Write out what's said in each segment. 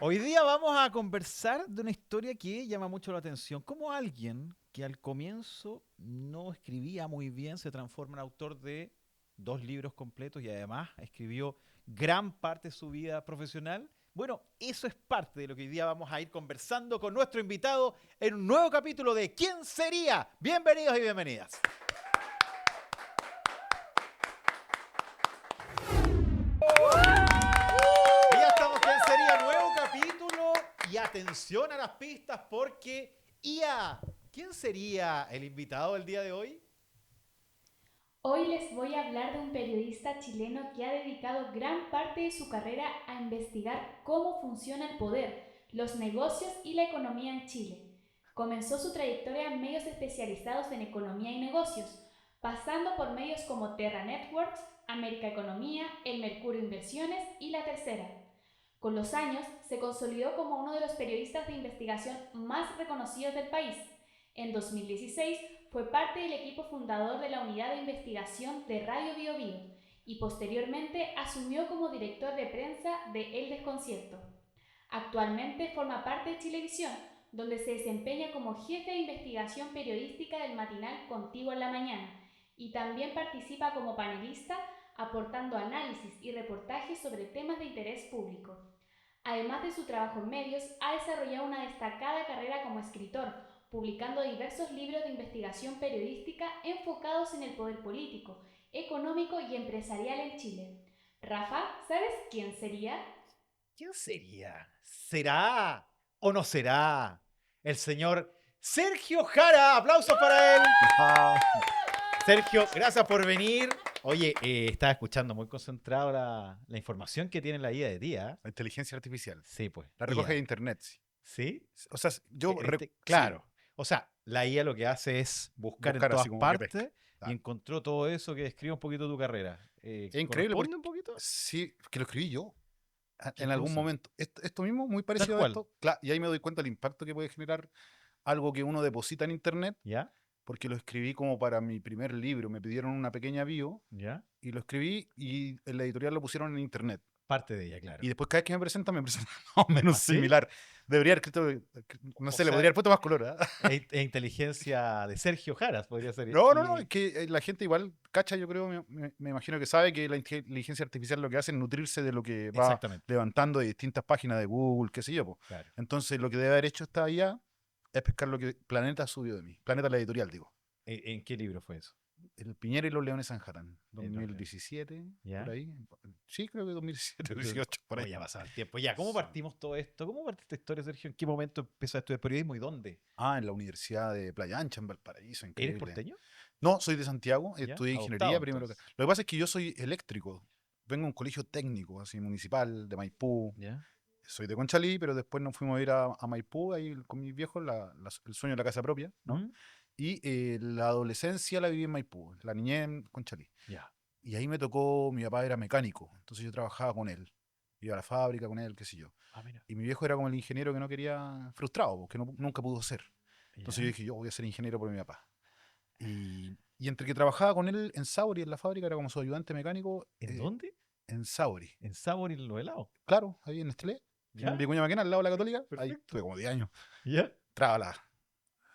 Hoy día vamos a conversar de una historia que llama mucho la atención. Cómo alguien que al comienzo no escribía muy bien se transforma en autor de dos libros completos y además escribió gran parte de su vida profesional. Bueno, eso es parte de lo que hoy día vamos a ir conversando con nuestro invitado en un nuevo capítulo de ¿Quién sería? Bienvenidos y bienvenidas. Y ya estamos, ¿quién sería? Nuevo capítulo y atención a las pistas porque IA, ¿quién sería el invitado del día de hoy? Hoy les voy a hablar de un periodista chileno que ha dedicado gran parte de su carrera a investigar cómo funciona el poder, los negocios y la economía en Chile. Comenzó su trayectoria en medios especializados en economía y negocios, pasando por medios como Terra Networks, América Economía, El Mercurio Inversiones y La Tercera. Con los años, se consolidó como uno de los periodistas de investigación más reconocidos del país. En 2016 fue parte del equipo fundador de la unidad de investigación de Radio Bio Bio y posteriormente asumió como director de prensa de El Desconcierto. Actualmente forma parte de Chilevisión, donde se desempeña como jefe de investigación periodística del matinal Contigo en la Mañana y también participa como panelista aportando análisis y reportajes sobre temas de interés público. Además de su trabajo en medios, ha desarrollado una destacada carrera como escritor, publicando diversos libros de investigación periodística enfocados en el poder político, económico y empresarial en Chile. Rafa, ¿sabes quién sería? ¿Quién sería? ¿Será o no será el señor Sergio Jara? Aplausos para él. Ah, Sergio, gracias por venir. Oye, estaba escuchando muy concentrado la información que tiene la IA de día. la inteligencia artificial. Sí, pues, La recoge de IA. internet, sí. ¿Sí? O sea, sí, Claro. O sea, la IA lo que hace es buscar en buscar así todas como que pesca. partes y Claro. encontró todo eso que describe un poquito tu carrera. Es increíble porque ¿Corresponde un poquito? sí, que lo escribí yo ¿Qué en algún cosa? momento. Esto mismo, muy Tal parecido a cual. esto. Y ahí me doy cuenta del impacto que puede generar algo que uno deposita en internet, ¿Ya? porque lo escribí como para mi primer libro. Me pidieron una pequeña bio ¿Ya? y lo escribí y en la editorial lo pusieron en internet. Parte de ella, claro. Y después cada vez que me presentan más o menos ¿Ah, sí? similar. Debería haber escrito, no O sé, le sea, podría haber puesto más color. ¿Ah? inteligencia de Sergio Jaras podría ser. No, es que la gente igual, cacha, yo creo, me imagino que sabe que la inteligencia artificial lo que hace es nutrirse de lo que va Exactamente, levantando de distintas páginas de Google, qué sé yo, po. claro. Entonces, lo que debe haber hecho esta IA es pescar lo que Planeta subió de mí. Planeta la editorial, digo. ¿En qué libro fue eso? El Piñera y los Leones Sanjatán, Los Leones. 2017, por ¿Ya? ahí. Sí, creo que 2017 o 18, por ahí. Oye, ya pasado el tiempo. Ya, ¿cómo Sí. partimos todo esto? ¿Cómo parte esta historia, Sergio? ¿En qué momento empezaste a estudiar periodismo y dónde? Ah, en la Universidad de Playa Ancha, en Valparaíso, ¿Eres increíble. porteño? No, soy de Santiago, ¿Ya? estudié Adoptado ingeniería primero. entonces. Lo que pasa es que yo soy eléctrico. Vengo de un colegio técnico, así municipal, de Maipú. ¿Ya? Soy de Conchalí, pero después nos fuimos a ir a Maipú, ahí con mis viejos, el sueño de la casa propia, ¿no? ¿Mm? Y la adolescencia la viví en Maipú, la niñez en Conchalí. Ya. Y ahí me tocó, mi papá era mecánico, entonces yo trabajaba con él. Iba a la fábrica con él, qué sé yo. Ah, mira. Y mi viejo era como el ingeniero que no quería, frustrado, porque nunca pudo ser. Entonces yo ¿Ya? dije, yo voy a ser ingeniero por mi papá. Y entre que trabajaba con él en Sauri, en la fábrica, era como su ayudante mecánico, ¿En dónde? en Sauri. En Sabor y los helados. Claro, ahí en Nestlé, en ¿Ya? Vicuña Maquena, al lado de la Católica. Ahí Perfecto. tuve como 10 años. ¿Ya? Entraba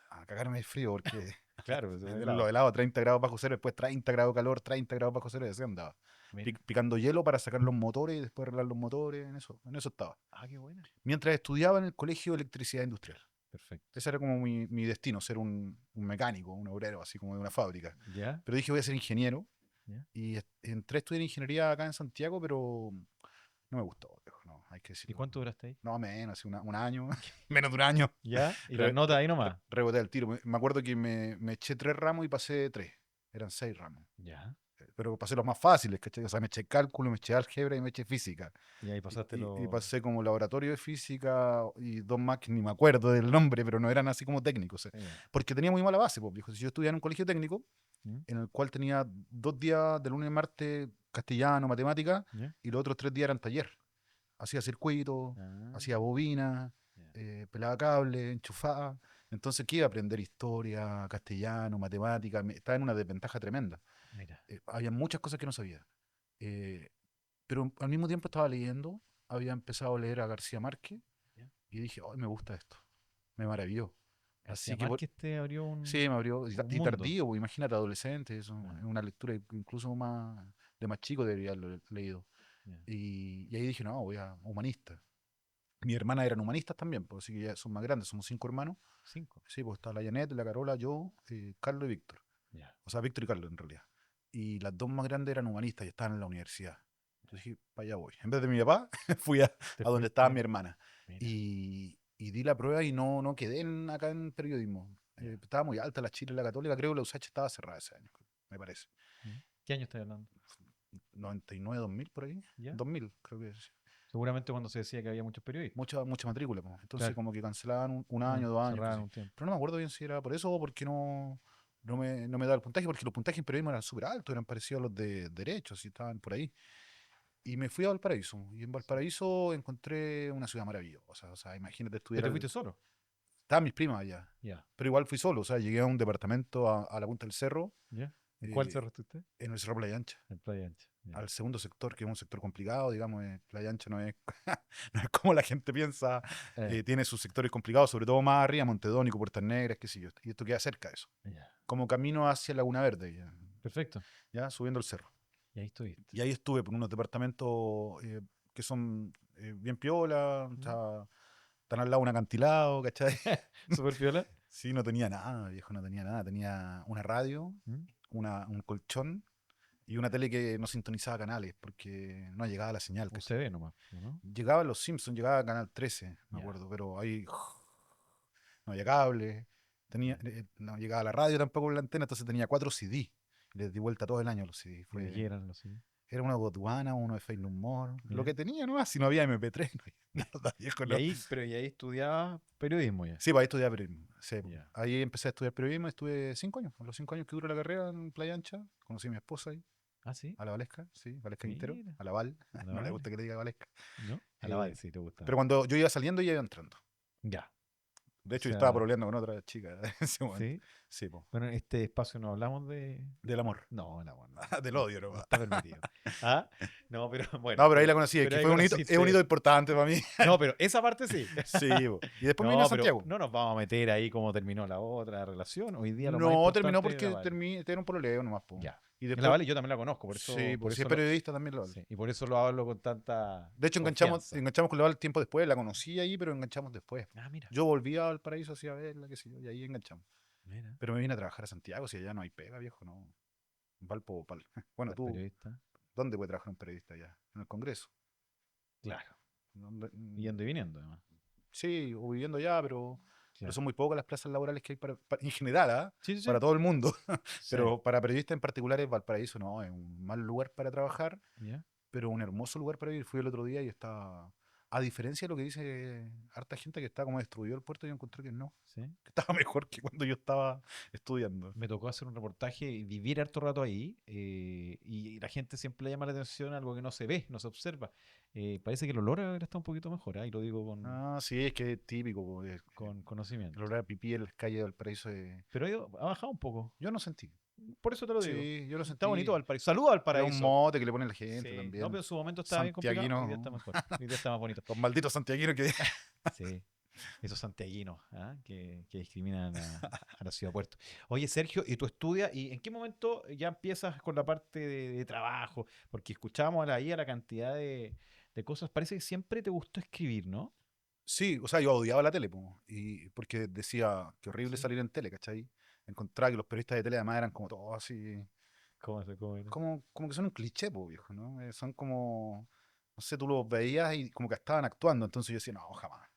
a cagarme de frío porque Claro, es un los helado. helados 30 grados bajo cero, después 30 grados calor, 30 grados bajo cero, y así andaba. Mira. Picando hielo para sacar los motores y después arreglar los motores, en eso estaba. Ah, qué buena. Mientras estudiaba en el Colegio de Electricidad Industrial. Perfecto. Ese era como mi destino, ser un mecánico, un obrero, así como de una fábrica. ¿Ya? Pero dije, voy a ser ingeniero. ¿Ya? Y entré a estudiar ingeniería acá en Santiago, pero no me gustó, viejo, no, hay que ¿Y decirlo. cuánto duraste ahí? No, menos, así un año, menos de un año. ¿Ya? ¿Y las Re- notas ahí nomás? Reboté al tiro. Me acuerdo que me eché 3 ramos y pasé 3. Eran 6 ramos. ¿Ya? Pero pasé los más fáciles, ¿cachai? O sea, me eché cálculo, me eché álgebra y me eché física. Y ahí Y, pasaste y lo... pasé como laboratorio de física y dos más que ni me acuerdo del nombre, pero no eran así como técnicos. Ya. Porque tenía muy mala base, pues, viejo. Si yo estudiaba en un colegio técnico, ¿Mm? en el cual tenía 2 días de lunes y martes castellano, matemática, ¿Ya? y los otros 3 días eran taller. Hacía circuito, Ah, hacía bobina, ya. pelaba cable, enchufaba. Entonces, ¿qué iba a aprender? Historia, castellano, matemática. Estaba en una desventaja tremenda. Mira. Había muchas cosas que no sabía. Eh, pero al mismo tiempo estaba leyendo, había empezado a leer a García Márquez Y dije, ¡ay, me gusta esto! Me maravilló. Así García que Márquez te abrió sí, me abrió. un Y mundo. tardío, pues, imagínate, adolescente, eso Ah, es una lectura incluso más de más chico debería haberlo leído. ya. Y ahí dije, no, voy a humanista. Mi hermana eran humanistas también, pues, así que ya son más grandes, somos 5 hermanos. 5. Sí, pues está la Janet, la Carola, yo, Carlos y Víctor. Ya. O sea, Víctor y Carlos en realidad. Y las dos más grandes eran humanistas y estaban en la universidad. Entonces dije, para allá voy. En vez de mi papá, fui ¿Te a donde fuiste? estaba mi hermana. Mira. Y di la prueba y no quedé acá en periodismo. Ya. Estaba muy alta la Chile y la Católica, creo que la USACH estaba cerrada ese año, me parece. ¿Qué año estás hablando? 99, 2000 por ahí. ¿Ya? 2000, creo que es. Seguramente cuando se decía que había muchos periodistas. Mucha matrícula, pues. Entonces Claro. como que cancelaban un año, 2 años. Cerraron Cosas un así. tiempo. Pero no me acuerdo bien si era por eso o porque no me daba el puntaje, porque los puntajes en periodismo eran súper altos, eran parecidos a los de derecho, así estaban por ahí. Y me fui a Valparaíso. Y en Valparaíso encontré una ciudad maravillosa. O sea, imagínate ¿Pero estudiar. te fuiste solo? Estaban mis primas allá. Ya. Pero igual fui solo. O sea, llegué a un departamento a la punta del cerro, ¿Ya? ¿En cuál eh, cerro estuviste? en el Cerro Playa Ancha. En Playa Ancha. Ya. Al segundo sector, que es un sector complicado, digamos, Playa Ancha no es, no es como la gente piensa, Eh, tiene sus sectores complicados, sobre todo más arriba, Montedónico, Puertas Negras, qué sé yo, y esto queda cerca de eso, ya. como camino hacia Laguna Verde, Perfecto. ya subiendo el cerro. Y ahí estuviste. Y ahí estuve por unos departamentos que son bien piola, o sea, están al lado de un acantilado, ¿cachai? ¿Súper piola? Sí, no tenía nada, viejo, no tenía nada, tenía una radio, ¿Mm? un colchón, y una tele que no sintonizaba canales porque no llegaba la señal, ¿cachai? UCB nomás, ¿no? Llegaba Los Simpsons, llegaba a Canal 13, me Ya. acuerdo, pero ahí no había cable, no llegaba la radio tampoco en la antena, entonces tenía 4 CD. Les di vuelta todo el año los CD. ¿Y de qué eran los CD? Era uno de Botswana, uno de Fame No More, lo Ya. que tenía, ¿no? Si no había MP3, no había nada, viejo, Y no. ahí, pero y ahí estudiabas periodismo ya. Sí, pues ahí estudié periodismo. Sí, Ya. ahí empecé a estudiar periodismo, estuve 5 años. A los 5 años que duró la carrera en Playa Ancha, conocí a mi esposa ahí, Ah, sí. a la Valesca, sí, Valesca Quintero, Mira. a la Val, A la no le Vale. gusta que le diga Valesca. ¿No? A la Vale, Eh, sí, te gusta. pero cuando yo iba saliendo, ella iba entrando. Ya. De O hecho, yo estaba sea, pololeando con otra chica en ese momento. sí. Sí, po. Bueno, en este espacio no hablamos de. Del amor. No, el amor, no. Del No, odio, ¿no? no está permitido. ¿Ah? No, pero bueno. No, pero ahí la conocí, es Pero que ahí fue un hito, es un hito conociste. importante para mí. No, pero esa parte sí. Sí, po. Y después me vine a No, pero Santiago. no nos vamos a meter ahí cómo terminó la otra relación. Hoy día lo más No, terminó importante es la porque Vale. era un pololeo nomás, po. Ya. Y La después, Vale yo también la conozco, por sí, eso, por pues si es eso lo, periodista también lo hablo. sí, y por eso lo hablo con tanta De hecho, confianza. enganchamos con la Val tiempo después, la conocí ahí, pero enganchamos después. Ah, mira. Yo volví al paraíso así a verla, qué sé yo, y ahí enganchamos. Mira. Pero me vine a trabajar a Santiago, si allá no hay pega, viejo, no. Valpo, pal. Bueno, Ser tú, periodista. ¿dónde puede trabajar un periodista allá? En el Congreso. Claro. ¿Dónde? Yendo y viniendo, además. Sí, o viviendo allá, pero Claro. son muy pocas las plazas laborales que hay en general, ¿ah? Sí, sí, sí. Para todo el mundo. Sí. Pero para periodistas en particular, Valparaíso no, es un mal lugar para trabajar, ¿Ya? pero un hermoso lugar para vivir. Fui el otro día y estaba, a diferencia de lo que dice harta gente que está como destruido el puerto, yo encontré que no, Sí. que estaba mejor que cuando yo estaba estudiando. Me tocó hacer un reportaje y vivir harto rato ahí, y la gente siempre le llama la atención algo que no se ve, no se observa. Parece que el olor ahora está un poquito mejor, ¿ah? Y lo digo Ah, sí, es que es típico, po, con conocimiento. el olor a pipí en las calles de Valparaíso. Pero ha bajado un poco. Yo no sentí. Por eso te lo digo. Sí, yo lo Está sentí. bonito Valparaíso. Saludos al Es un paraíso. mote que le pone la gente Sí. también. No, pero en su momento estaba bien complicado. Santiaguino. Hoy día está mejor. Hoy día está más bonito. Los malditos santiaguinos que... Sí. Esos santiaguinos, ¿ah? que discriminan a la ciudad de Puerto. Oye, Sergio, ¿y tú estudias? ¿Y en qué momento ya empiezas con la parte de trabajo? Porque escuchábamos ahí a la cantidad de cosas. Parece que siempre te gustó escribir, ¿no? Sí, o sea, yo odiaba la tele, po, y porque decía que horrible Sí. salir en tele, ¿cachai? Encontraba que los periodistas de tele además eran como todos así, ¿Cómo era? como que son un cliché, po, viejo, ¿no? Son como, no sé, tú los veías y como que estaban actuando, entonces yo decía, no, jamás.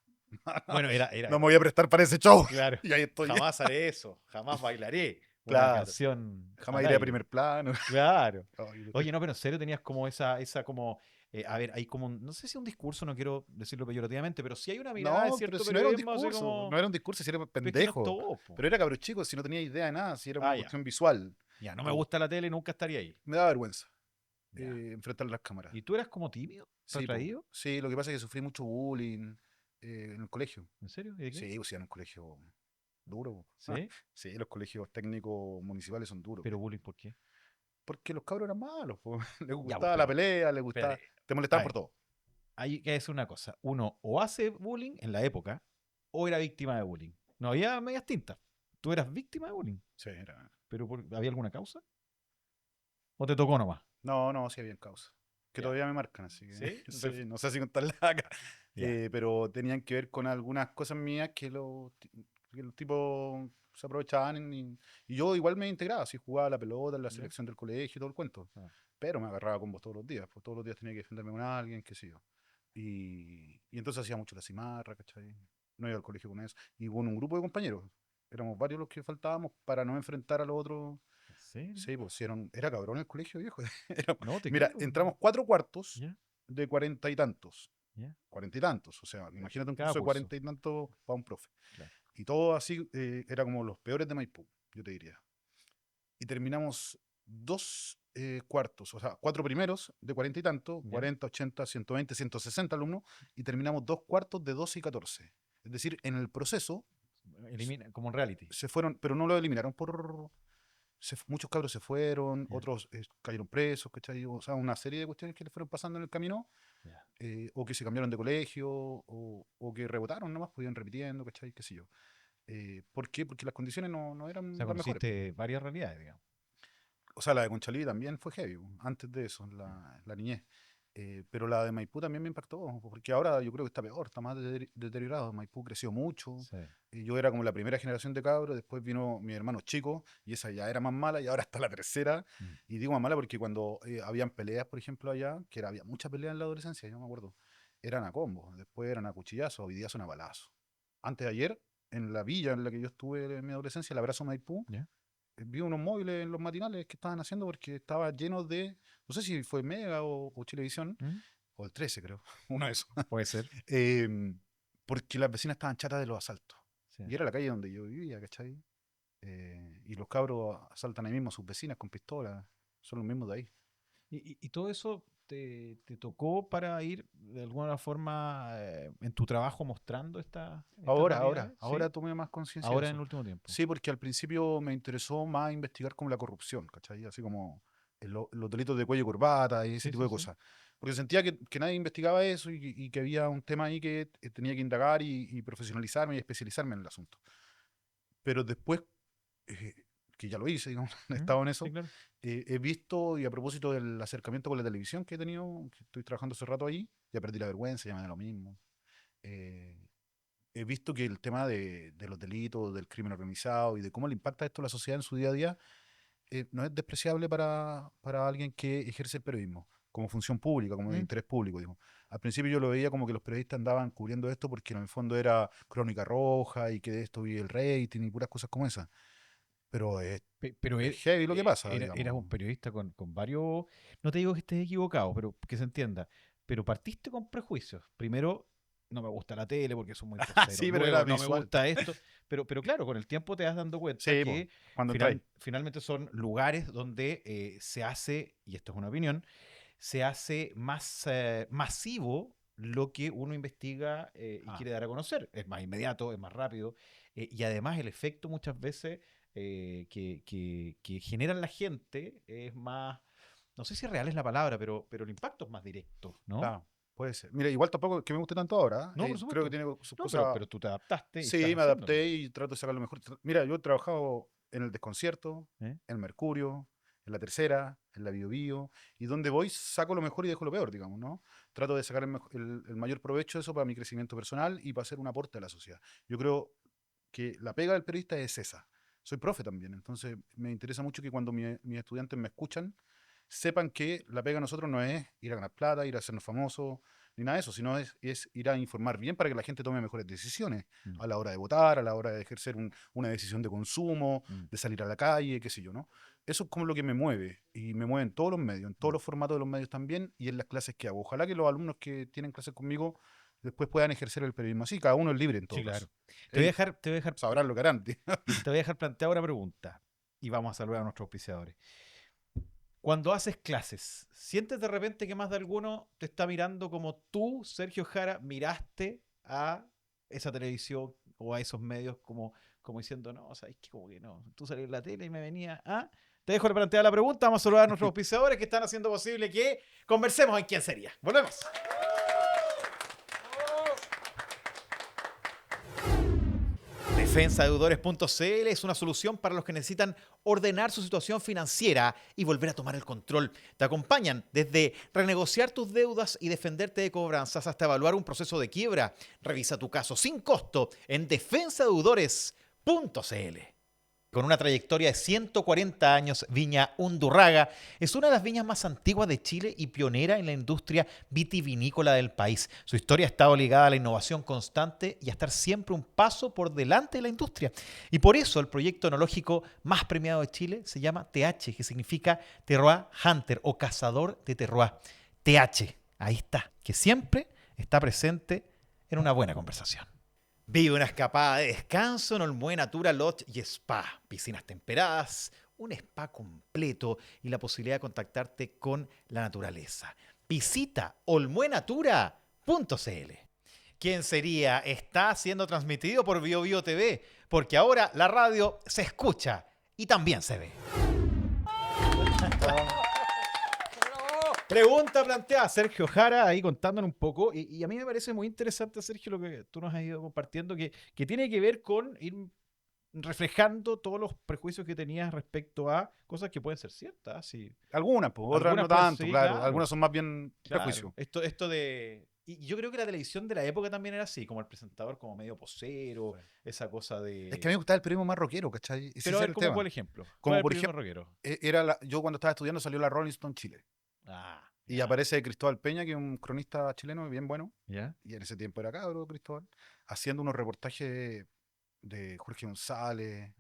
Bueno, No me voy a prestar para ese show. claro. Y ahí estoy. Jamás haré eso. Jamás bailaré una Claro. canción Jamás al iré a aire. primer plano. Claro. Ay, Oye, no, pero en serio tenías como esa como, a ver, hay como, no sé si un discurso, no quiero decirlo peyorativamente, pero sí hay una mirada de no, pero cierto si no era un periodismo, así discurso, como, no era un discurso, si era pero es que no es pendejo. todo, po. Pero era cabro chico, si no tenía idea de nada, si era una Ah, ya. cuestión visual. Ya, no me gusta la tele, nunca estaría ahí. Me daba vergüenza Ya. enfrentar las cámaras. ¿Y tú eras como tímido? Sí, po. ¿Retraído? Sí, lo que pasa es que sufrí mucho bullying en el colegio. ¿En serio? ¿Y de qué? Sí, o sea, en un colegio duro. Po. ¿Sí? Sí, los colegios técnicos municipales son duros. Pero bullying, ¿por qué? Porque los cabros eran malos. Po. Les Ya, gustaba pues, la pelea, les gustaba. espérate. Te A molestaban ver, por todo. hay que decir una cosa. Uno o hace bullying en la época o era víctima de bullying. No había medias tintas. Tú eras víctima de bullying. Sí, era... ¿Pero ¿había alguna causa? ¿O te tocó nomás? No, sí había causa. Que Ya. todavía me marcan, así que ¿Sí? sí, no sé si contarla acá. Ya. Pero tenían que ver con algunas cosas mías que los tipos se aprovechaban y yo igual me integraba, así jugaba la pelota en la Ya. selección del colegio y todo el cuento. Ah. Pero me agarraba con vos todos los días, pues todos los días tenía que defenderme con alguien, qué sé yo. Y entonces hacía mucho la cimarra, ¿cachai? No iba al colegio con eso. Y con un grupo de compañeros, éramos varios los que faltábamos para no enfrentar a los otros. ¿En serio? Sí, pues sí, era cabrón el colegio, viejo. Era- No, te mira, creo. entramos 4 cuartos Ya, de 40 y tantos. ya. 40 y tantos, o sea, imagínate un Cada curso de curso. 40 y tantos para un profe. Claro. Y todo así, era como los peores de Maipú, yo te diría. Y terminamos 2 cuartos, o sea, 4 primeros de 40 y tantos, Ya. 40, 80, 120, 160 alumnos, y terminamos 2 cuartos de 12 y 14. Es decir, en el proceso Elimina, como un reality. se fueron, pero no lo eliminaron muchos cabros se fueron, Ya. otros cayeron presos, ¿cachai? O sea, una serie de cuestiones que les fueron pasando en el camino, Ya. o que se cambiaron de colegio, o que rebotaron nomás, podían repitiendo, ¿cachai? Qué sé yo. ¿Por qué? Porque las condiciones no O eran sea, las mejores. conociste varias realidades, digamos. O sea, la de Conchalí también fue heavy, antes de eso, la niñez. Pero la de Maipú también me impactó, porque ahora yo creo que está peor, está más deteriorado. Maipú creció mucho, Sí. y yo era como la primera generación de cabros, después vino mi hermano chico, y esa ya era más mala, y ahora está la tercera. Mm. Y digo más mala porque cuando habían peleas, por ejemplo, allá, había muchas peleas en la adolescencia, yo me acuerdo, eran a combo, después eran a cuchillazos, hoy día son a balazos. Antes de ayer, en la villa en la que yo estuve en mi adolescencia, el Abrazo Maipú, ¿Ya? vi unos móviles en los matinales que estaban haciendo porque estaba lleno de, no sé si fue Mega o Chilevisión, ¿Mm? o el 13 creo, uno de esos. Puede ser. Em, Porque las vecinas estaban chatas de los asaltos. Sí. Y era la calle donde yo vivía, ¿cachai? Y los cabros asaltan ahí mismo a sus vecinas con pistolas, son los mismos de ahí. Y todo eso te tocó para ir de alguna forma en tu trabajo mostrando estas realidades, Ahora ¿sí? tomé más conciencia de Ahora en eso. el último tiempo. Sí, porque al principio me interesó más investigar como la corrupción, ¿cachai? Así como los delitos de cuello y corbata y ese Sí, tipo sí, de sí. cosas. Porque sentía que nadie investigaba eso y que había un tema ahí que tenía que indagar y profesionalizarme y especializarme en el asunto. Pero después, eh, que ya lo hice, digamos, he ¿Mm? estado en Sí, eso, claro. he visto, y a propósito del acercamiento con la televisión que he tenido, que estoy trabajando hace rato ahí, ya perdí la vergüenza, ya me da lo mismo. eh, He visto que el tema de los delitos, del crimen organizado y de cómo le impacta esto a la sociedad en su día a día, no es despreciable para alguien que ejerce el periodismo como función pública, como de ¿Mm? interés público, digo. Al principio yo lo veía como que los periodistas andaban cubriendo esto porque en el fondo era crónica roja y que de esto vive el rating y puras cosas como esas. Pero Pero es heavy lo que pasa, eras un digamos. periodista con varios. No te digo que estés equivocado, pero que se entienda. Pero partiste con prejuicios. Primero, no me gusta la tele porque son muy forceros. Sí, pero era Luego, no me visual. gusta esto. Pero claro, con el tiempo te vas dando cuenta Sí, pues, que cuando entráis. finalmente son lugares donde se hace, y esto es una opinión, se hace más masivo lo que uno investiga y Ah, quiere dar a conocer. Es más inmediato, es más rápido. Y además el efecto muchas veces que generan la gente es más, no sé si real es la palabra, pero el impacto es más directo, ¿no? claro, puede ser. Mira, igual tampoco es que me guste tanto ahora. No, por Creo que supuesto. tiene sus No, cosas. pero tú te adaptaste y estás Sí, me haciéndolo. adapté y trato de sacar lo mejor. Mira, yo he trabajado en el Desconcierto, ¿Eh? en Mercurio, en La Tercera, en la Bio Bio, y donde voy saco lo mejor y dejo lo peor, digamos, ¿no? Trato de sacar el mayor provecho de eso para mi crecimiento personal y para hacer un aporte a la sociedad. Yo creo que la pega del periodista es esa. Soy profe también, entonces me interesa mucho que cuando mis estudiantes me escuchan, sepan que la pega de nosotros no es ir a ganar plata, ir a hacernos famosos, ni nada de eso, sino es ir a informar bien para que la gente tome mejores decisiones Mm, a la hora de votar, a la hora de ejercer una decisión de consumo, mm. de salir a la calle, qué sé yo, ¿no? Eso es como lo que me mueve, y me mueve en todos los medios, en todos Mm. los formatos de los medios también, y en las clases que hago. Ojalá que los alumnos que tienen clases conmigo después puedan ejercer el periodismo así, cada uno es libre en Sí, todo caso. claro. Te voy a Ellos dejar, te voy a dejar, sabrán lo que harán. Tío. te voy a dejar planteada una pregunta y vamos a saludar a nuestros auspiciadores. Cuando haces clases, ¿sientes de repente que más de alguno te está mirando como tú, Sergio Jara, miraste a esa televisión o a esos medios como diciendo, no, sabes que como que no, tú salís en la tele y me venía a... Te dejo de plantear la pregunta, vamos a saludar a nuestros auspiciadores que están haciendo posible que conversemos en quién sería. Volvemos. Defensadeudores.cl es una solución para los que necesitan ordenar su situación financiera y volver a tomar el control. Te acompañan desde renegociar tus deudas y defenderte de cobranzas hasta evaluar un proceso de quiebra. Revisa tu caso sin costo en defensadeudores.cl. Con una trayectoria de 140 años, Viña Undurraga es una de las viñas más antiguas de Chile y pionera en la industria vitivinícola del país. Su historia ha estado ligada a la innovación constante y a estar siempre un paso por delante de la industria. Y por eso el proyecto enológico más premiado de Chile se llama TH, que significa Terroir Hunter o cazador de terroir. TH, ahí está, que siempre está presente en una buena conversación. Vive una escapada de descanso en Olmué Natura Lodge y Spa. Piscinas temperadas, un spa completo y la posibilidad de contactarte con la naturaleza. Visita olmuenatura.cl. ¿Quién sería? Está siendo transmitido por BioBio TV, porque ahora la radio se escucha y también se ve. Pregunta planteada, Sergio Jara, ahí contándonos un poco, y a mí me parece muy interesante, Sergio, lo que tú nos has ido compartiendo, que tiene que ver con ir reflejando todos los prejuicios que tenías respecto a cosas que pueden ser ciertas. Sí. Algunas, pues, otras Algunas no pueden tanto, ser, claro. claro. Algunas son más bien Claro. prejuicios. Esto de... Y yo creo que la televisión de la época también era así, como el presentador como medio posero, Sí. esa cosa de... Es que a mí me gustaba el periodismo más rockero, ¿cachai? Ese Pero a es ver, el como tema. por ejemplo. Como ¿Cuál es el por periodismo ejemplo, rockero? yo cuando estaba estudiando salió la Rolling Stone Chile. Ah, Y ya. aparece Cristóbal Peña, que es un cronista chileno bien bueno, ¿Ya? y en ese tiempo era cabro Cristóbal, haciendo unos reportajes de Jorge González,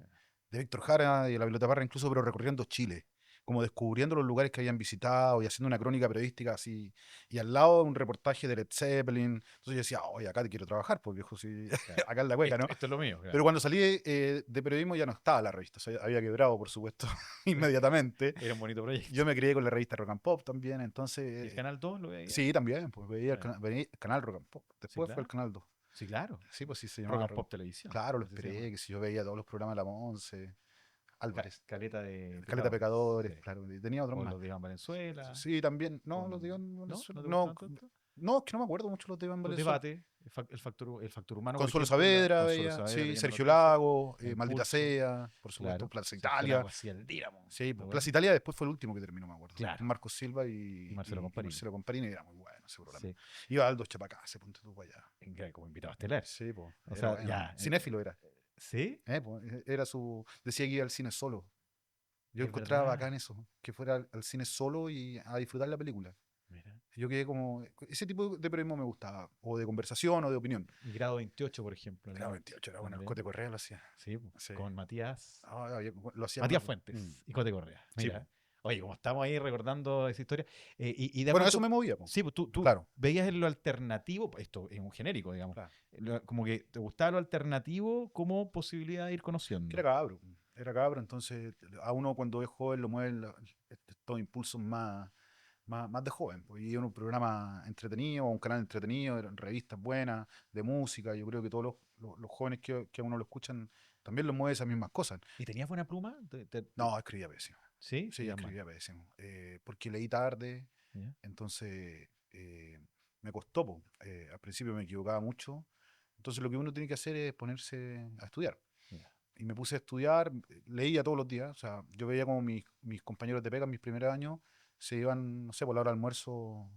de Víctor Jara y de la Violeta Parra, incluso, pero recorriendo Chile, como descubriendo los lugares que habían visitado y haciendo una crónica periodística así, y al lado un reportaje de Led Zeppelin. Entonces yo decía, oye, acá te quiero trabajar, pues viejo, sí, Claro. acá en la hueca, ¿no? Esto es lo mío. Claro. Pero cuando salí de periodismo ya no estaba la revista, o sea, había quebrado, por supuesto, inmediatamente. Era un bonito proyecto. Yo me crié con la revista Rock and Pop también, ¿Y entonces... el Canal 2 lo veía? Sí, también, pues veía Bueno. veía el canal Rock and Pop. Después fue claro. el canal 2. Sí, claro. Sí, pues sí se Rock llamaba and Pop Televisión. Claro, lo Así se llama. esperé, que si yo veía todos los programas de la Monse, Álvarez, Caleta de Caleta Pecadores, Sí. claro, y tenía otros O más. los de Iván Valenzuela. Sí, también. No, los de con- Iván ¿No? Valenzuela. ¿No te No, gustaban tanto? no, es que no me acuerdo mucho los de Iván Los Valenzuela. debates, el factor humano, por Consuelo ejemplo, Saavedra, Consuelo veía, Saavedra sí, leyendo Sergio noticias, Lago, El Maldita Pulso, Sea, por supuesto, claro. Plaza Sergio Italia. Lago hacía el Dínamo. Sí, Muy pues, bueno. Plaza Italia después fue el último que terminó, me acuerdo. Claro. Con Marcos Silva y Marcelo Comparini. Marcelo Comparini, era muy bueno ese programa. Sí. Iba Aldo Chapacase, ponte tú para allá. Como invitado estelar. Sí, pues. O sea, ya. Cinéfilo era. ¿Sí? Pues, era su. Decía que iba al cine solo. Yo Es encontraba verdad. bacán eso, que fuera al cine solo y a disfrutar la película. Mira. Yo quedé como. Ese tipo de periodismo me gustaba, o de conversación o de opinión. Y Grado 28, por ejemplo. ¿no? Grado 28 era bueno, el También. Cote Correa lo hacía. Sí, Sí. con Matías. Lo hacía Matías bueno. Fuentes y Cote Correa. Sí, Mira. Oye, como estamos ahí recordando esa historia. Y de Bueno, pronto- eso me movía. Po. Sí, pues tú Claro. veías en lo alternativo, esto es un genérico, digamos. Claro. Como que te gustaba lo alternativo como posibilidad de ir conociendo. Que era cabro, entonces a uno cuando es joven lo mueven estos impulsos más de joven. Pues, y es un programa entretenido, un canal entretenido, revistas buenas, de música. Yo creo que todos los jóvenes que a uno lo escuchan también los mueve esas mismas cosas. ¿Y tenías buena pluma? No, escribía pésimo. Sí, Sí, ya mal. escribía pésimo. Porque leí tarde, Ya. entonces me costó. Po. Al principio me equivocaba mucho. Entonces lo que uno tiene que hacer es ponerse a estudiar. Ya. Y me puse a estudiar, leía todos los días. O sea, yo veía como mis compañeros de pega en mis primeros años se iban, no sé, por la hora de almuerzo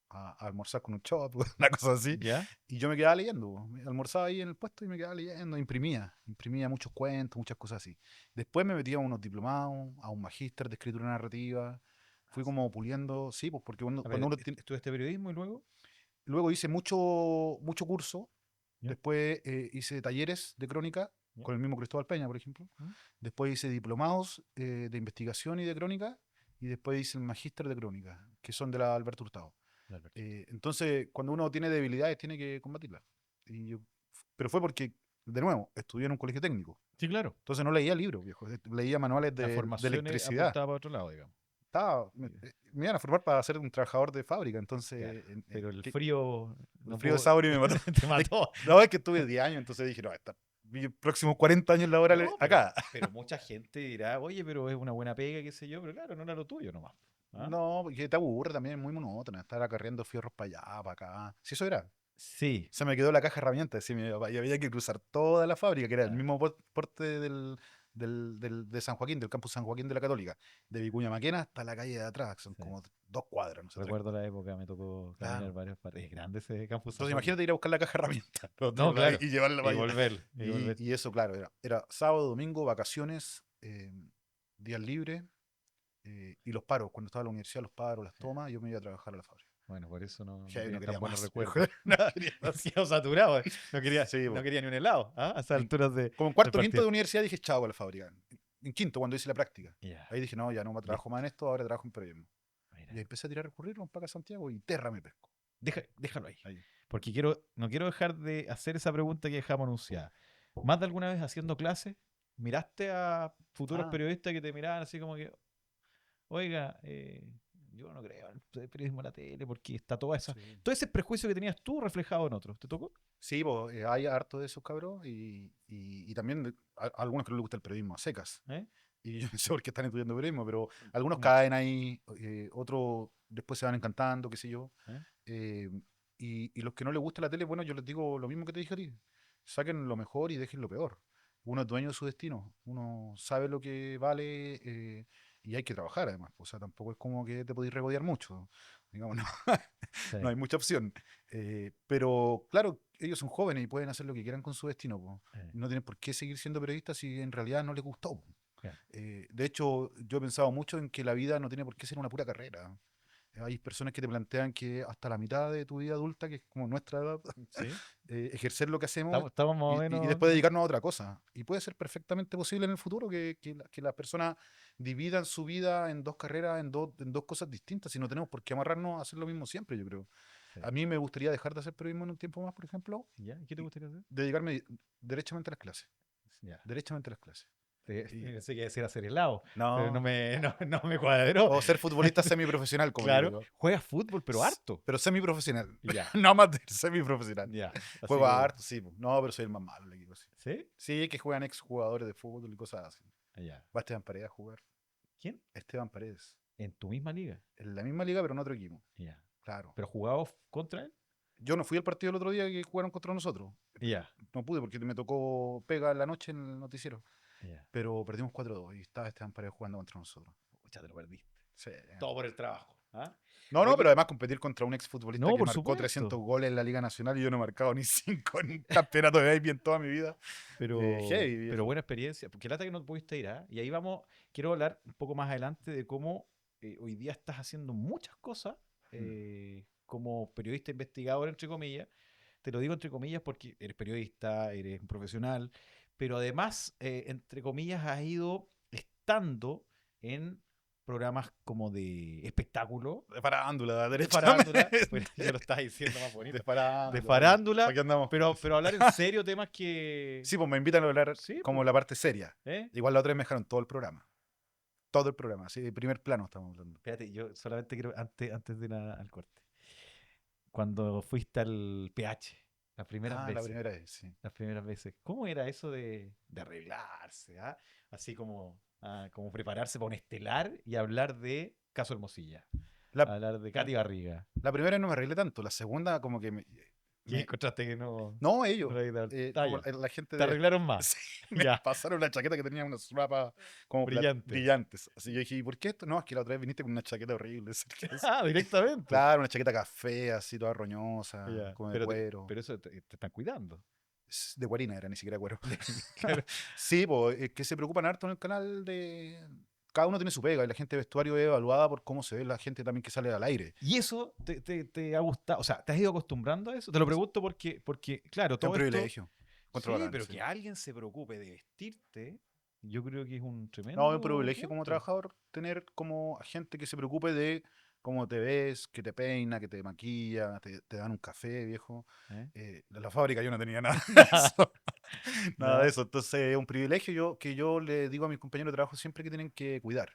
a almorzar con un chop, una cosa así. ¿Ya? Y yo me quedaba leyendo. Po. Almorzaba ahí en el puesto y me quedaba leyendo, imprimía muchos cuentos, muchas cosas así. Después me metí a unos diplomados, a un magíster de escritura narrativa. Fui como puliendo, sí, pues porque A ver, cuando uno tiene... ¿estudiaste periodismo y luego? Luego hice mucho curso. Ya. Después hice talleres de crónica Ya. con el mismo Cristóbal Peña, por ejemplo. Después hice diplomados de investigación y de crónica. Y después hice el magíster de crónica, que son de la Alberto Hurtado. Entonces, cuando uno tiene debilidades, tiene que combatirlas. Pero fue porque, de nuevo, estudié en un colegio técnico. Sí, claro. Entonces no leía libros, viejo. Leía manuales La de formación electricidad. apuntaba para otro lado, digamos. Me iban a formar para ser un trabajador de fábrica, entonces... Claro, pero el frío... El frío de Sauri me mató. Te mató. No, es que estuve 10 años, entonces dije, no, mis próximos 40 años laborales No, acá. Pero mucha gente dirá, oye, pero es una buena pega, qué sé yo, pero claro, no era lo tuyo nomás. ¿Ah? No, porque te aburre también, es muy monótono estar acarreando fierros para allá, para acá. Si eso era. Sí. Se me quedó la caja de herramientas, decía mi papá, y había que cruzar toda la fábrica, que era el Ah, mismo porte de San Joaquín, del campus San Joaquín de la Católica, de Vicuña Maquena hasta la calle de atrás, que son sí. como 2 cuadras, no sé, 3 cuadras. Recuerdo la época, me tocó caminar Claro. varias partes. Es grande ese campus San Entonces Joaquín. imagínate ir a buscar la caja de herramientas por otro No, lado claro. y llevarla Y para allá. volver, y volver. Y eso, claro, era sábado, domingo, vacaciones, días libres y los paros. Cuando estaba en la universidad, los paros, las tomas, yo me iba a trabajar a la fábrica. Bueno, por eso no, Ya no yo no tienes quería tan buenos más. recuerdos. No quería más. Quedó saturado. No quería, Sí, no po. quería ni un helado, ¿ah? A esas En- alturas Como en del cuarto, quinto partido. de universidad dije chao a la fábrica. En quinto, cuando hice la práctica. Ya, Ahí dije, no, ya no me trabajo más listo. en esto, ahora trabajo en periodismo. Y Mira, ahí empecé a tirar el currículum para acá a Santiago y Terra me pesco. déjalo ahí. Ahí. Porque no quiero dejar de hacer esa pregunta que dejamos anunciada. ¿Más de alguna vez haciendo clases, miraste a futuros Ah, periodistas que te miraban así como que, oiga, yo no creo en el periodismo de la tele porque está sí. todo ese prejuicio que tenías tú reflejado en otros? ¿Te tocó? Sí, po, hay harto de esos cabros y también a algunos que no les gusta el periodismo a secas. ¿Eh? Y yo no sé por qué están estudiando periodismo, pero algunos Mm. caen ahí, otros después se van encantando, qué sé yo. ¿Eh? Eh, y los que no les gusta la tele, bueno, yo les digo lo mismo que te dije a ti. Saquen lo mejor y dejen lo peor. Uno es dueño de su destino. Uno sabe lo que vale y hay que trabajar además. O sea, tampoco es como que te podéis regodear mucho. Digamos, no, Sí. no hay mucha opción. Pero claro, ellos son jóvenes y pueden hacer lo que quieran con su destino, po. No tienen por qué seguir siendo periodistas si en realidad no les gustó, po. Claro. De hecho, yo he pensado mucho en que la vida no tiene por qué ser una pura carrera. Hay personas que te plantean que hasta la mitad de tu vida adulta, que es como nuestra edad, Sí. ejer lo que hacemos Estamos más o y menos. después dedicarnos a otra cosa. Y puede ser perfectamente posible en el futuro que las personas dividan su vida en 2 carreras, en dos cosas distintas, y no tenemos por qué amarrarnos a hacer lo mismo siempre, yo creo. Sí. A mí me gustaría dejar de hacer periodismo en un tiempo más, por ejemplo, ¿Ya? ¿Qué te y gustaría hacer? dedicarme derechamente a las clases. Ya. Derechamente a las clases. Y- Pensé que decir hacer helado, pero no, no me cuadró. o ser futbolista semiprofesional, como digo Claro, yo. juegas fútbol, pero harto. Pero semiprofesional. Ya, No amateur, semiprofesional. ya. Así Juego como. harto, sí, po. No, pero soy el más malo del equipo, sí. ¿Sí? Sí, que juegan exjugadores de fútbol y cosas así. Ya. Va Esteban Paredes a jugar. ¿Quién? Esteban Paredes. En tu misma liga. En la misma liga, pero en otro equipo. Ya. Claro. ¿Pero jugabas contra él? Yo no fui al partido el otro día que jugaron contra nosotros. Ya. No pude porque me tocó pega en la noche en el noticiero. Ya. Pero perdimos 4-2 y estaba Esteban Paredes jugando contra nosotros. Pucha, te lo perdiste. Sí. Todo por el trabajo. ¿Ah? No, pero Oye, además competir contra un exfutbolista no, que por marcó 300 supuesto. goles en la Liga Nacional y yo no he marcado ni 5 en un campeonato de béisbol en toda mi vida. Heavy, Pero viejo. buena experiencia. Porque lata que no pudiste ir, ¿ah? Y ahí vamos. Quiero hablar un poco más adelante de cómo hoy día estás haciendo muchas cosas como periodista investigador, entre comillas. Te lo digo entre comillas porque eres periodista, eres un profesional, pero además, entre comillas, has ido estando en programas como de espectáculo, De farándula, de derechamente. farándula, pues ya lo estás diciendo más bonito, De farándula. de farándula, Aquí andamos. pero hablar en serio temas que... Sí, pues me invitan a hablar Sí, como pues, la parte seria. ¿eh? Igual la otra vez me dejaron todo el programa. Todo el programa, sí, de primer plano estamos hablando. Espérate, yo solamente quiero, antes de ir al corte, cuando fuiste al PH, las primeras Ah, la veces. primera vez, sí. Las primeras veces. ¿Cómo era eso de arreglarse? ¿Ah? Así como prepararse para un estelar y hablar de Caso Hermosilla. La, Hablar de Katy Barriga. la primera no me arreglé tanto, la segunda como que ¿Qué encontraste que no, No, ellos. no le había dado Como talla? la gente Te de... arreglaron más. Sí, me Ya. pasaron una chaqueta que tenía unas rapas como Brillante. brillantes. Así yo dije, ¿y por qué esto? No, es que la otra vez viniste con una chaqueta horrible. Ah, directamente. Claro, una chaqueta café, así toda roñosa, Ya. como de cuero. Pero eso te están cuidando. De guarina era, ni siquiera cuero. Claro. Sí, pues, que se preocupan harto en el canal de... Cada uno tiene su pega y la gente de vestuario es evaluada por cómo se ve la gente también que sale al aire. ¿Y eso te ha gustado? O sea, ¿te has ido acostumbrando a eso? Te lo pregunto porque claro, Es un todo esto... privilegio. Sí, Controlar, pero sí. que alguien se preocupe de vestirte, yo creo que es un No, es un tremendo privilegio como punto. trabajador tener como gente que se preocupe de cómo te ves, que te peina, que te maquilla, te dan un café, viejo. ¿Eh? En la fábrica yo no tenía nada de eso. Nada de Nada. eso. Entonces es un privilegio que yo le digo a mis compañeros de trabajo siempre que tienen que cuidar.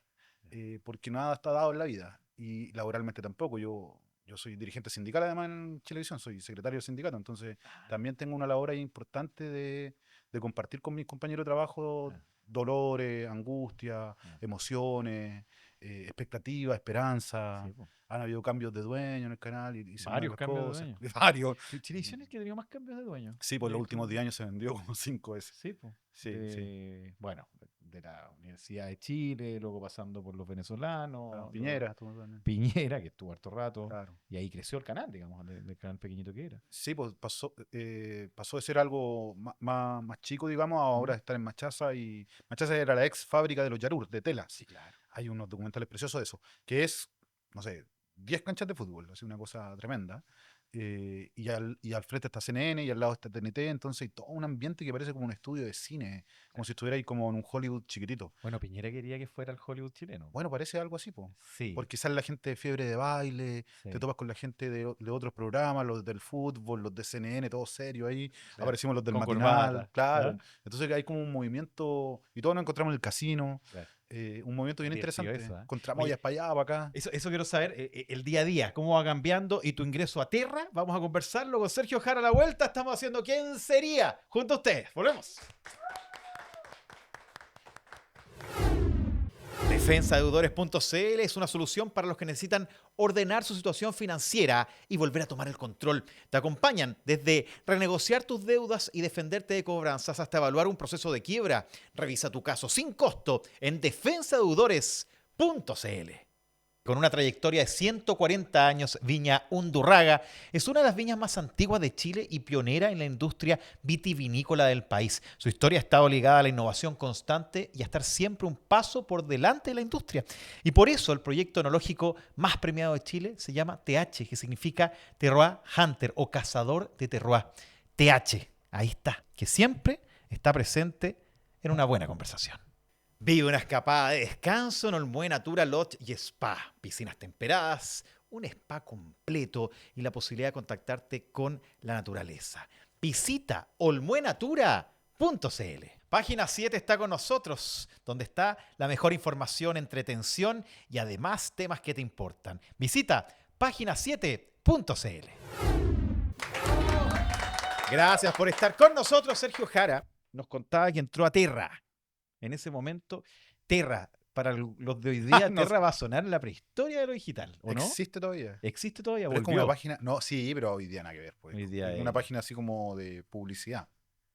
Porque nada está dado en la vida. Y laboralmente tampoco. Yo soy dirigente sindical además en Chilevisión, soy secretario del sindicato. Entonces también tengo una labor ahí importante de compartir con mis compañeros de trabajo Ah, dolores, angustias, ah. emociones. expectativa, esperanza. Sí, po. Han habido cambios de dueño en el canal y se mueven Varios las cambios de cosas. dueño. Varios. Chilevisión es el que ha tenido más cambios de dueño. Sí, pues De los hecho, últimos 10 años se vendió como 5 veces. sí, po. Sí, sí. Bueno, de la Universidad de Chile, luego pasando por los venezolanos, Claro, luego Piñera estuvo también. Piñera, que estuvo harto rato, Claro. y ahí creció el canal, digamos, del canal pequeñito que era. Sí, pues pasó de ser algo más chico, digamos, a ahora estar en Machaza. Y Machaza era la ex fábrica de los Yarur, de tela. Sí, claro. Hay unos documentales preciosos de eso, que es, no sé, 10 canchas de fútbol, así una cosa tremenda. Y al frente está CNN y al lado está TNT, entonces hay todo un ambiente que parece como un estudio de cine, como si estuviera ahí como en un Hollywood chiquitito. Bueno, Piñera quería que fuera el Hollywood chileno. Bueno, parece algo así, po. Sí, Porque sale la gente de Fiebre de Baile, sí. te topas con la gente de otros programas, los del fútbol, los de CNN, todos serios ahí. Sí. Aparecimos los del Con matinal, corbata, claro. ¿ah? Entonces hay como un movimiento, y todos nos encontramos en el casino, Claro. un movimiento bien Divertido interesante. eso, ¿eh? Con Oye, tramoyas para allá, para acá. Eso quiero saber, el día a día, cómo va cambiando y tu ingreso a Terra. Vamos a conversarlo con Sergio Jara a la vuelta. Estamos haciendo ¿Quién sería? Junto a ustedes. Volvemos. Defensadeudores.cl es una solución para los que necesitan ordenar su situación financiera y volver a tomar el control. Te acompañan desde renegociar tus deudas y defenderte de cobranzas hasta evaluar un proceso de quiebra. Revisa tu caso sin costo en defensadeudores.cl. Con una trayectoria de 140 años, Viña Undurraga es una de las viñas más antiguas de Chile y pionera en la industria vitivinícola del país. Su historia ha estado ligada a la innovación constante y a estar siempre un paso por delante de la industria. Y por eso el proyecto enológico más premiado de Chile se llama TH, que significa Terroir Hunter o cazador de terroir. TH, ahí está, que siempre está presente en una buena conversación. Vive una escapada de descanso en Olmué Natura Lodge y Spa. Piscinas temperadas, un spa completo y la posibilidad de contactarte con la naturaleza. Visita olmuenatura.cl. Página 7 está con nosotros, donde está la mejor información, entretención y además temas que te importan. Visita página7.cl. Gracias por estar con nosotros, Sergio Jara. Nos contaba que entró a Terra. En ese momento, Terra, para los de hoy día, No Terra va a sonar en la prehistoria de lo digital, ¿o no? ¿Existe todavía? ¿Existe todavía? Pero es como Volvió. una página. No, sí, pero hoy día nada que ver. Pues. Hoy día Es una es- página así como de publicidad.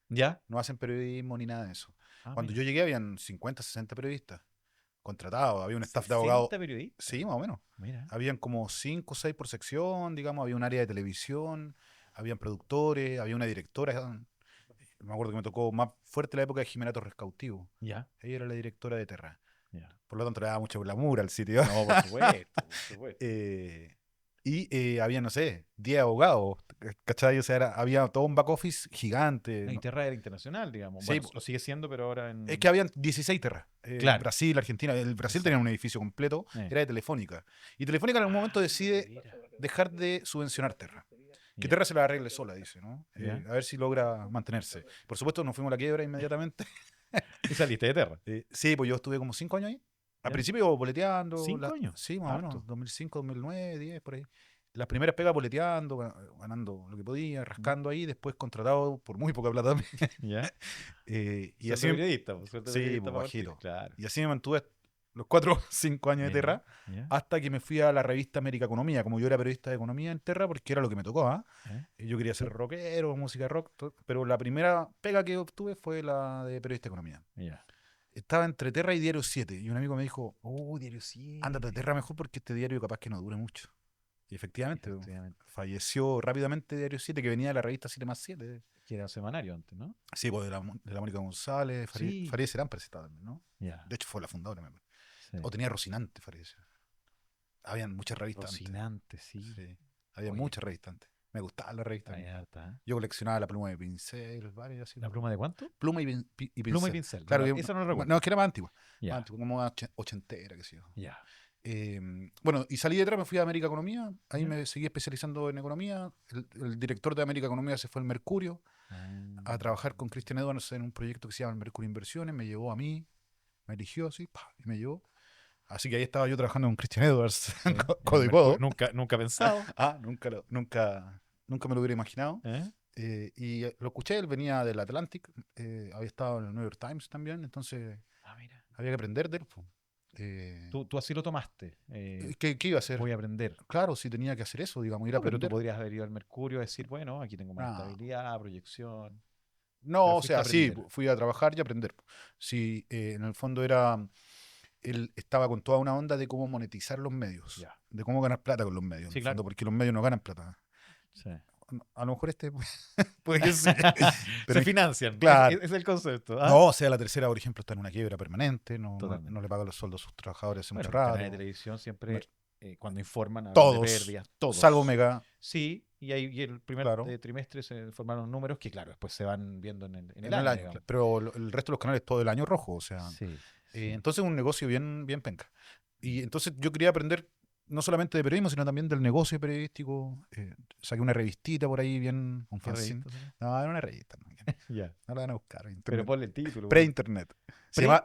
¿Ya? No hacen periodismo ni nada de eso. Cuando Mira. yo llegué habían 50, 60 periodistas contratados. Había un staff de abogados. 60 periodistas. Sí, más o menos. Mira. Habían como 5 o 6 por sección, digamos. Había un área de televisión, habían productores, había una directora. Me acuerdo que me tocó más fuerte la época de Jimena Torres Cautivo. Ya. Ella era la directora de Terra. Ya. Por lo tanto, le daba mucho glamour al sitio. No, por supuesto, por supuesto. Había, no sé, 10 abogados, ¿cachai? O sea, había todo un back office gigante. Y Terra era internacional, digamos. Sí, Bueno, lo sigue siendo, pero ahora en... Es que habían 16 terras. Claro. Brasil, Argentina. El Brasil tenía un edificio completo, era de Telefónica. Y Telefónica en algún momento decide mira. dejar de subvencionar Terra. Que Ya. Terra se la arregle sola, dice, ¿no? Ya. A ver si logra mantenerse. Por supuesto, nos fuimos a la quiebra inmediatamente. Y saliste de Terra. Sí, pues yo estuve como 5 años ahí. Al Ya. principio boleteando. 5 años. Sí, más o Harto. menos. 2005, 2009, 10, por ahí. Las primeras pegas boleteando, ganando lo que podía, rascando ahí. Después contratado por muy poca plata también. ¿Ya? Y Sueldo así, periodista, pues, sueldo sí, periodista pues, para partir, bajito. claro. y así me mantuve los 4 o 5 años de Mira, Terra. ya. Hasta que me fui a la revista América Economía. Como yo era periodista de economía en Terra, porque era lo que me tocó, ¿ah? Y yo quería ser rockero, música rock. Pero la primera pega que obtuve fue la de periodista de economía. Ya. Estaba entre Terra y Diario 7. Y un amigo me dijo, Diario 7. ándate a Terra mejor porque este diario capaz que no dure mucho. Y efectivamente, Efectivamente. falleció rápidamente Diario 7, que venía de la revista 7+7. Que era un semanario antes, ¿no? Sí, pues de la Mónica González, Sí. Farideh Serán parece que estaba también, ¿no? Ya. De hecho fue la fundadora. Sí. O tenía Rocinante, Farideh Serán. Habían muchas revistas antes. Rocinante, sí. Sí, había Oye. muchas revistas antes. Me gustaban las revistas. Ahí harta, ¿eh? Yo coleccionaba la pluma de pincel, varias así. ¿La pluma de cuánto? Pluma y pincel. Pluma y pincel. Claro, Esa no la recuerdo. no, es que era más antigua. Ya. Más antigua, como ochentera, qué sé yo. Ya. Bueno, y salí de Terra, me fui a América Economía. Ahí Ya. me seguí especializando en economía. El director de América Economía se fue al Mercurio a trabajar con Christian Edwards en un proyecto que se llama el Mercurio Inversiones. Me llevó a mí, me eligió así, y me llevó. Así que ahí estaba yo trabajando con Christian Edwards, Sí. codo y codo. Nunca pensado. Nunca me lo hubiera imaginado. ¿Eh? Y lo escuché, él venía del Atlantic, había estado en el New York Times también, entonces Ah, mira. había que aprender de él. Po. Tú así lo tomaste. ¿Qué iba a hacer? Voy a aprender. Claro, sí tenía que hacer eso, digamos, ir a No, pero tú aprender. podrías haber ido al Mercurio a decir, bueno, aquí tengo más No, estabilidad, proyección. no, Pero o fuiste a sea, sí, aprender. fui a trabajar y a aprender. Sí, en el fondo él estaba con toda una onda de cómo monetizar los medios, Ya. de cómo ganar plata con los medios, en Sí, el fondo, claro. porque los medios no ganan plata. Sí. A lo mejor puede que sí, pero Se financian. claro. Es el concepto. ¿Ah? No, o sea, la tercera, por ejemplo, está en una quiebra permanente, Totalmente. no le paga los sueldos a sus trabajadores hace Bueno, mucho los canales de rato. televisión siempre, cuando informan, hablan de Todos, pérdidas. salvo Todos. Mega, Sí, y el primer claro, trimestre se formaron números que, claro, después se van viendo en el en el año, año, digamos. pero el resto de los canales todo el año rojo, o sea, Sí, sí. entonces un negocio bien, bien penca. Y entonces yo quería aprender no solamente de periodismo, sino también del negocio periodístico. Saqué una revistita por ahí, bien, un ¿Qué fanzine. revista será? No, era una revista, no, Ya. no la van a buscar en Pero internet. ponle el título. Pre-internet. Se Pre-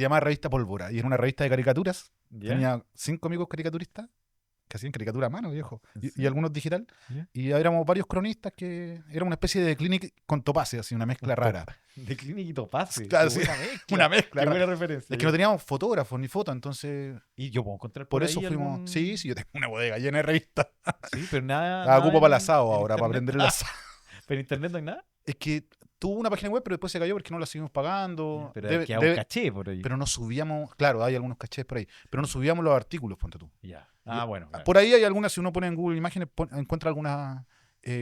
llama Revista Pólvora y era una revista de caricaturas. ¿Ya? Tenía 5 amigos caricaturistas que hacían caricatura a mano, viejo, ¿En y serio? algunos digital. ¿Ya? Y éramos varios cronistas que era una especie de clinic con topace, así, una mezcla rara. De Clinic y Topaz. Claro, Qué sí, buena mezcla. una mezcla Qué rara. buena referencia. Es que ya. no teníamos fotógrafos ni fotos, entonces Y yo puedo encontrar por por eso ahí fuimos. algún... Sí, yo tengo una bodega llena de revistas. Sí, pero nada, La nada ocupo para el en asado ahora, para internet. aprender el asado. Pero en internet no hay nada. Es que tuvo una página web, pero después se cayó porque no la seguimos Ya, pagando. pero queda un caché por ahí. Pero no subíamos, claro, hay algunos cachés por ahí, pero no subíamos los artículos, ponte tú. Ya. Y- Ah, bueno. Claro. Por ahí hay algunas, si uno pone en Google Imágenes, encuentra algunas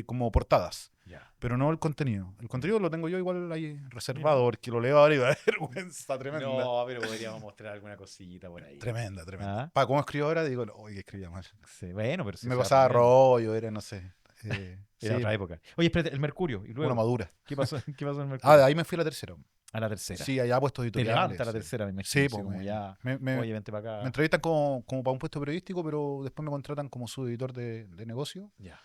como portadas, Ya. pero no el contenido. El contenido lo tengo yo igual ahí reservado, porque lo leo ahora y da vergüenza tremenda. No, pero podríamos mostrar alguna cosita por ahí. Tremenda, tremenda. Ah. Para cómo escribo ahora, digo, oye, escribía mal. Sí, bueno, pero sí Me se va pasaba aprendiendo. rollo, era, no sé. Era Sí, otra época. Oye, espérate, el Mercurio. ¿Y una luego? madura. ¿Qué pasó? ¿Qué pasó en el Ah, Mercurio? de ahí me fui a la tercera. A la tercera. Sí, allá puestos Te editoriales. levanta a la sí. tercera, me imagino. Sí, así pues como ya. me Oye, vente para acá. me entrevistan como para un puesto periodístico, pero después me contratan como subeditor de negocio. Ya.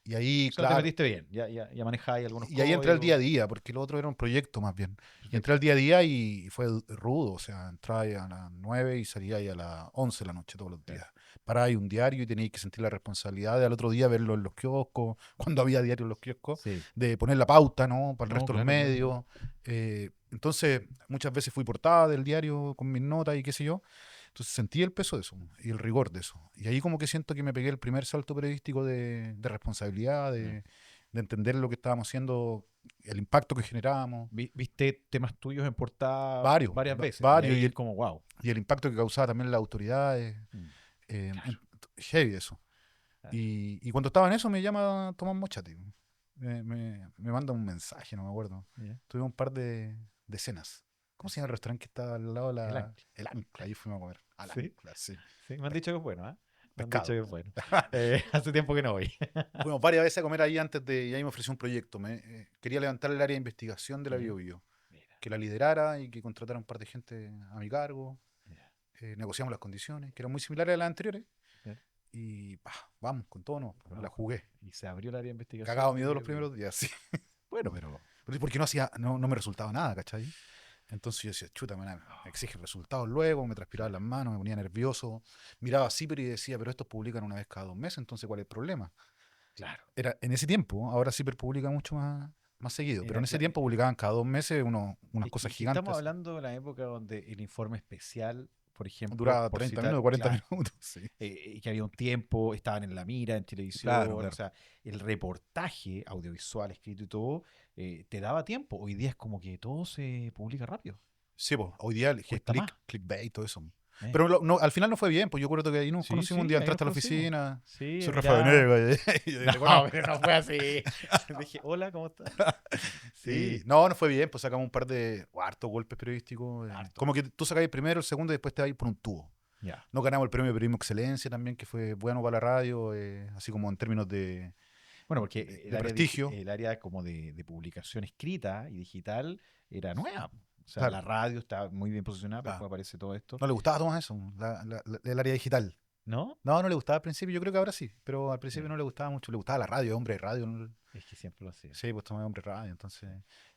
Y ahí, O sea, te claro, metiste bien. Ya manejáis algunos y ahí entré al día a códigos. día, porque lo otro era un proyecto más bien. Y Perfecto. entré al día a día y fue rudo, o sea, entraba ahí a las 9 y salía ahí a las 11 de la noche todos los días. Paraba ahí un diario y tenía que sentir la responsabilidad de al otro día verlo en los kioscos, cuando había diario en los kioscos, Sí. de poner la pauta, ¿no? Para el No, resto de los claro, medios. Entonces, muchas veces fui portada del diario con mis notas y qué sé yo. Entonces sentí el peso de eso y el rigor de eso. Y ahí como que siento que me pegué el primer salto periodístico de responsabilidad, de entender lo que estábamos haciendo, el impacto que generábamos, ¿Viste temas tuyos en portada varios, varias veces? varios, Y ahí y es como, wow. el impacto que causaba también las autoridades. Claro. Heavy eso. Claro. Y cuando estaba en eso me llama Tomás Mochati. Me manda un mensaje, no me acuerdo. Ya. Tuve un par de cenas. ¿Cómo se llama el restaurante que está al lado de El Ancla. El Ancla? Ahí fuimos a comer. Al ¿Sí? Ancla, sí. Sí, me han dicho que es bueno, ¿ah? Me han Pescado. dicho que es bueno. Hace tiempo que no voy. Fuimos varias veces a comer ahí y ahí me ofreció un proyecto. Quería levantar el área de investigación de la Ya. Bio Bio, Mira, que la liderara y que contratara un par de gente a mi cargo. mira. Negociamos las condiciones, que eran muy similares a las anteriores. Claro. Y vamos, con todo no, me la jugué. Y se abrió el área de investigación. Cagado de miedo los Bio Bio. primeros días, sí. Bueno, pero Porque no me resultaba nada, ¿cachai? Entonces yo decía, chuta, me exige resultados luego, me transpiraban las manos, me ponía nervioso. Miraba a Ciper y decía, pero estos publican una vez cada 2 meses, entonces ¿cuál es el problema? claro. Era en ese tiempo, ahora Ciper publica mucho más seguido, pero Era en ese cla- tiempo publicaban cada 2 meses unas Es cosas que gigantes. estamos hablando de la época donde el informe especial, por ejemplo, Duraba por 30 citar, minutos, 40 claro, minutos. Sí. Que había un tiempo, estaban en la mira, en televisión, Claro, claro. o sea, el reportaje audiovisual, escrito y todo, te daba tiempo. Hoy día es como que todo se publica rápido. Sí, pues, hoy día el Cuesta más. clickbait, todo eso. ¿eh? Pero al final no fue bien, pues yo recuerdo que ahí nos Sí, conocimos sí, un día, ahí entraste a la nos conocimos. oficina, Sí, soy ya. Rafa Venegas. Y yo dije, No, pero no fue así. Dije, hola, ¿cómo estás? sí. No fue bien, pues sacamos un par de hartos golpes periodísticos. Harto. Como que tú sacáis el primero, el segundo y después te vas por un tubo. Ya. No ganamos el premio de Periodismo Excelencia también, que fue bueno para la radio, así como en términos de Bueno, porque de prestigio. el área como de publicación escrita y digital era nueva. O sea, Claro. la radio está muy bien posicionada, pero Claro. después aparece todo esto. No le gustaba a Tomás eso, el área digital. ¿No? No le gustaba al principio, yo creo que ahora sí, pero al principio Ya. no le gustaba mucho, le gustaba la radio, hombre de radio. Es que siempre lo hacía. Sí, pues Tomás es hombre de radio, entonces.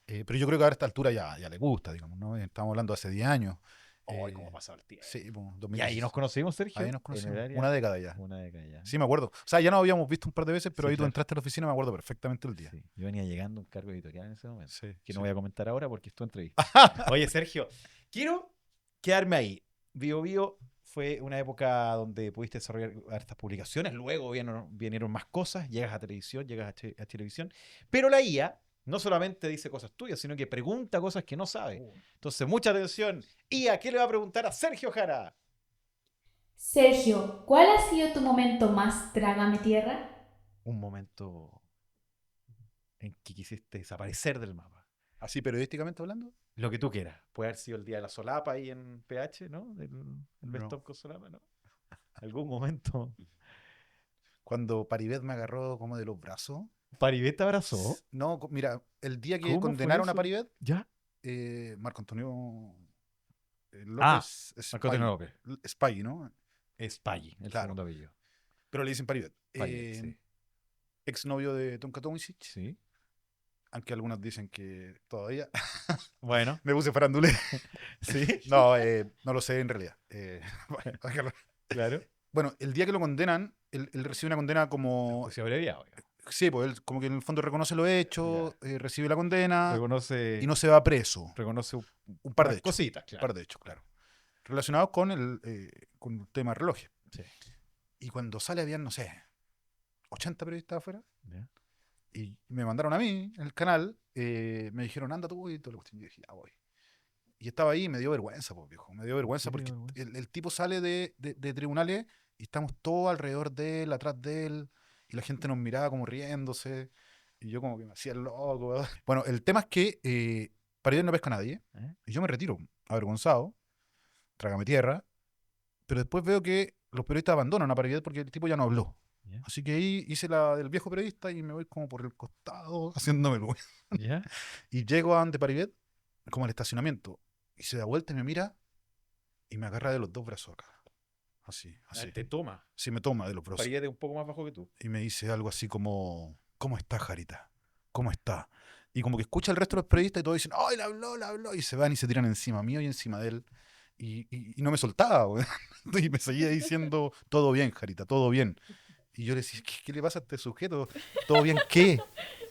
Pero yo creo que ahora a esta altura ya le gusta, digamos, ¿no? Estamos hablando de hace 10 años. Ay, cómo ha pasado el tiempo. Sí, pues, Y ahí nos conocimos, Sergio. ahí nos en conocimos. el área. Una década ya. Una década ya. Sí, me acuerdo. O sea, ya nos habíamos visto un par de veces, pero Sí, ahí tú claro. entraste a la oficina, me acuerdo perfectamente el día. Sí. Yo venía llegando a un cargo editorial en ese momento. Sí, Que sí. no voy a comentar ahora porque es tu entrevista. Oye, Sergio, quiero quedarme ahí. Bio Bio fue una época donde pudiste desarrollar hartas publicaciones, luego vinieron más cosas, llegas a televisión, llegas a televisión, pero la IA no solamente dice cosas tuyas, sino que pregunta cosas que no sabe. Entonces, mucha atención. IA, ¿qué le va a preguntar a Sergio Jara? Sergio, ¿cuál ha sido tu momento más trágame tierra? Un momento en que quisiste desaparecer del mapa. Así periodísticamente hablando. Lo que tú quieras. Puede haber sido el día de la solapa ahí en PH, ¿no? El best No. of con solapa, ¿no? Algún momento. Cuando Paribet me agarró como de los brazos. ¿Paribet te abrazó? No, mira, el día que ¿Cómo fue condenaron a eso? Paribet, ¿Ya? Marco Antonio Ah, López Marco Antonio López. Spaghi, ¿no? Es Paggi, el Claro. segundo apellido. Pero le dicen Paribet. Paribet, sí. Exnovio de Tonka Tomisic, Sí. aunque algunos dicen que todavía. Bueno, Me puse farandule. sí. No, no lo sé en realidad. Claro. Bueno, el día que lo condenan, él recibe una condena como... Pues se abreviado. Ya. Sí, pues él como que en el fondo reconoce lo hecho, recibe la condena Reconoce, y no se va preso. reconoce Un par de unas hechos. cositas, Un claro. par de hechos, claro. Relacionados con con el tema relojes. Sí. Y cuando sale habían, no sé, 80 periodistas afuera. Ya. Y me mandaron a mí, en el canal, me dijeron, anda tú y todo lo cuestión. Y yo dije, ya voy. Y estaba ahí y me dio vergüenza, pues, viejo. Me dio vergüenza ¿Qué te porque dio vergüenza? el tipo sale de tribunales y estamos todos alrededor de él, atrás de él, y la gente nos miraba como riéndose. Y yo como que me hacía el loco, ¿verdad? Bueno, el tema es que Paribet no pesca a nadie. ¿Eh? Y yo me retiro, avergonzado, trágame tierra. Pero después veo que los periodistas abandonan a Paribet porque el tipo ya no habló. ¿Ya? Así que ahí hice la del viejo periodista y me voy como por el costado haciéndome el güey. ¿Ya? Y llego a donde Paribet, como al estacionamiento, y se da vuelta y me mira y me agarra de los dos brazos acá. Así, así. Te toma. Sí, me toma de los brazos. Paribet un poco más bajo que tú. Y me dice algo así como, ¿cómo está, Jarita? ¿Cómo está? Y como que escucha el resto de los periodistas y todos dicen, ¡ay, le habló, le habló! Y se van y se tiran encima mío y encima de él. Y no me soltaba, güey. Y me seguía diciendo, todo bien, Jarita, todo bien. Y yo le decía, ¿qué le pasa a este sujeto? ¿Todo bien qué?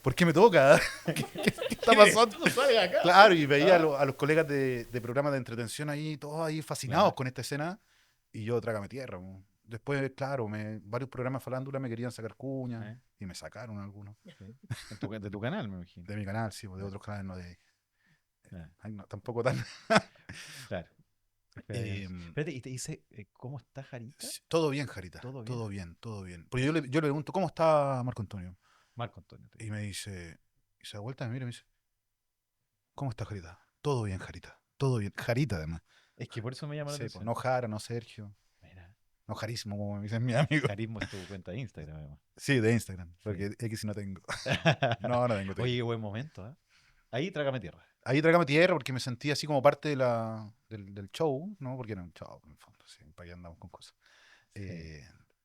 ¿Por qué me toca? ¿Qué está pasando? No sales acá. Claro, y veía a los colegas de programas de entretención ahí, todos ahí fascinados Claro. con esta escena, y yo trágame tierra. Mo. Después, claro, varios programas de farándula me querían sacar cuñas, y me sacaron algunos. Sí. De tu canal, me imagino. De mi canal, sí, de otros canales, no de... Claro. Ay, no, tampoco tan... Claro. Espérate, y te dice, ¿cómo está Jarita? Sí, todo bien, Jarita. ¿Todo bien? Todo bien, todo bien. Porque yo le pregunto, ¿cómo está Marco Antonio? Marco Antonio. Y me dice, y se da vuelta, me mira y me dice, ¿cómo está Jarita? Todo bien, Jarita. Todo bien. Jarita, además. Es que por eso me llama la Sí, atención. pues, no Jara, no Sergio, Mira, no Jarismo, como me dicen mis amigos. Carismo es tu cuenta de Instagram, además. Sí, de Instagram, porque X no tengo. No tengo. Oye, qué buen momento, ¿eh? Ahí trágame tierra. Ahí trágame tierra porque me sentí así como parte del show, ¿no? Porque era un show, en el fondo, sí, para allá andamos con cosas.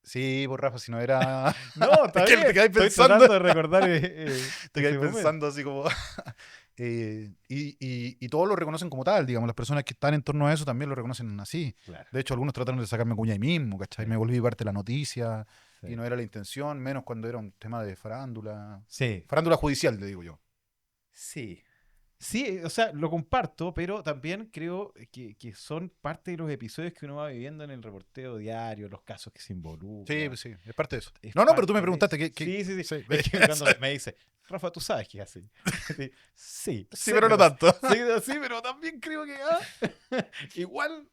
Sí, por Rafa, si no era... No, está Es que bien. te quedáis Estoy pensando. tratando de recordar Te ese quedáis momento. pensando así como... y todos lo reconocen como tal, digamos, las personas que están en torno a eso también lo reconocen así. Claro. De hecho, algunos trataron de sacarme cuña ahí mismo, ¿cachai? Sí. Me volví parte de la noticia Sí. y no era la intención, menos cuando era un tema de farándula. Sí. Farándula judicial, le digo yo. Sí. Sí, o sea, lo comparto, pero también creo que son parte de los episodios que uno va viviendo en el reporteo diario, los casos que se involucran. Sí, pues sí, es parte de eso. Es No, pero tú me parte preguntaste de- qué... Sí. Sí, Es que cuando me dice, Rafa, tú sabes que es así. Sí. Sí, pero no tanto. Sí, pero también creo que igual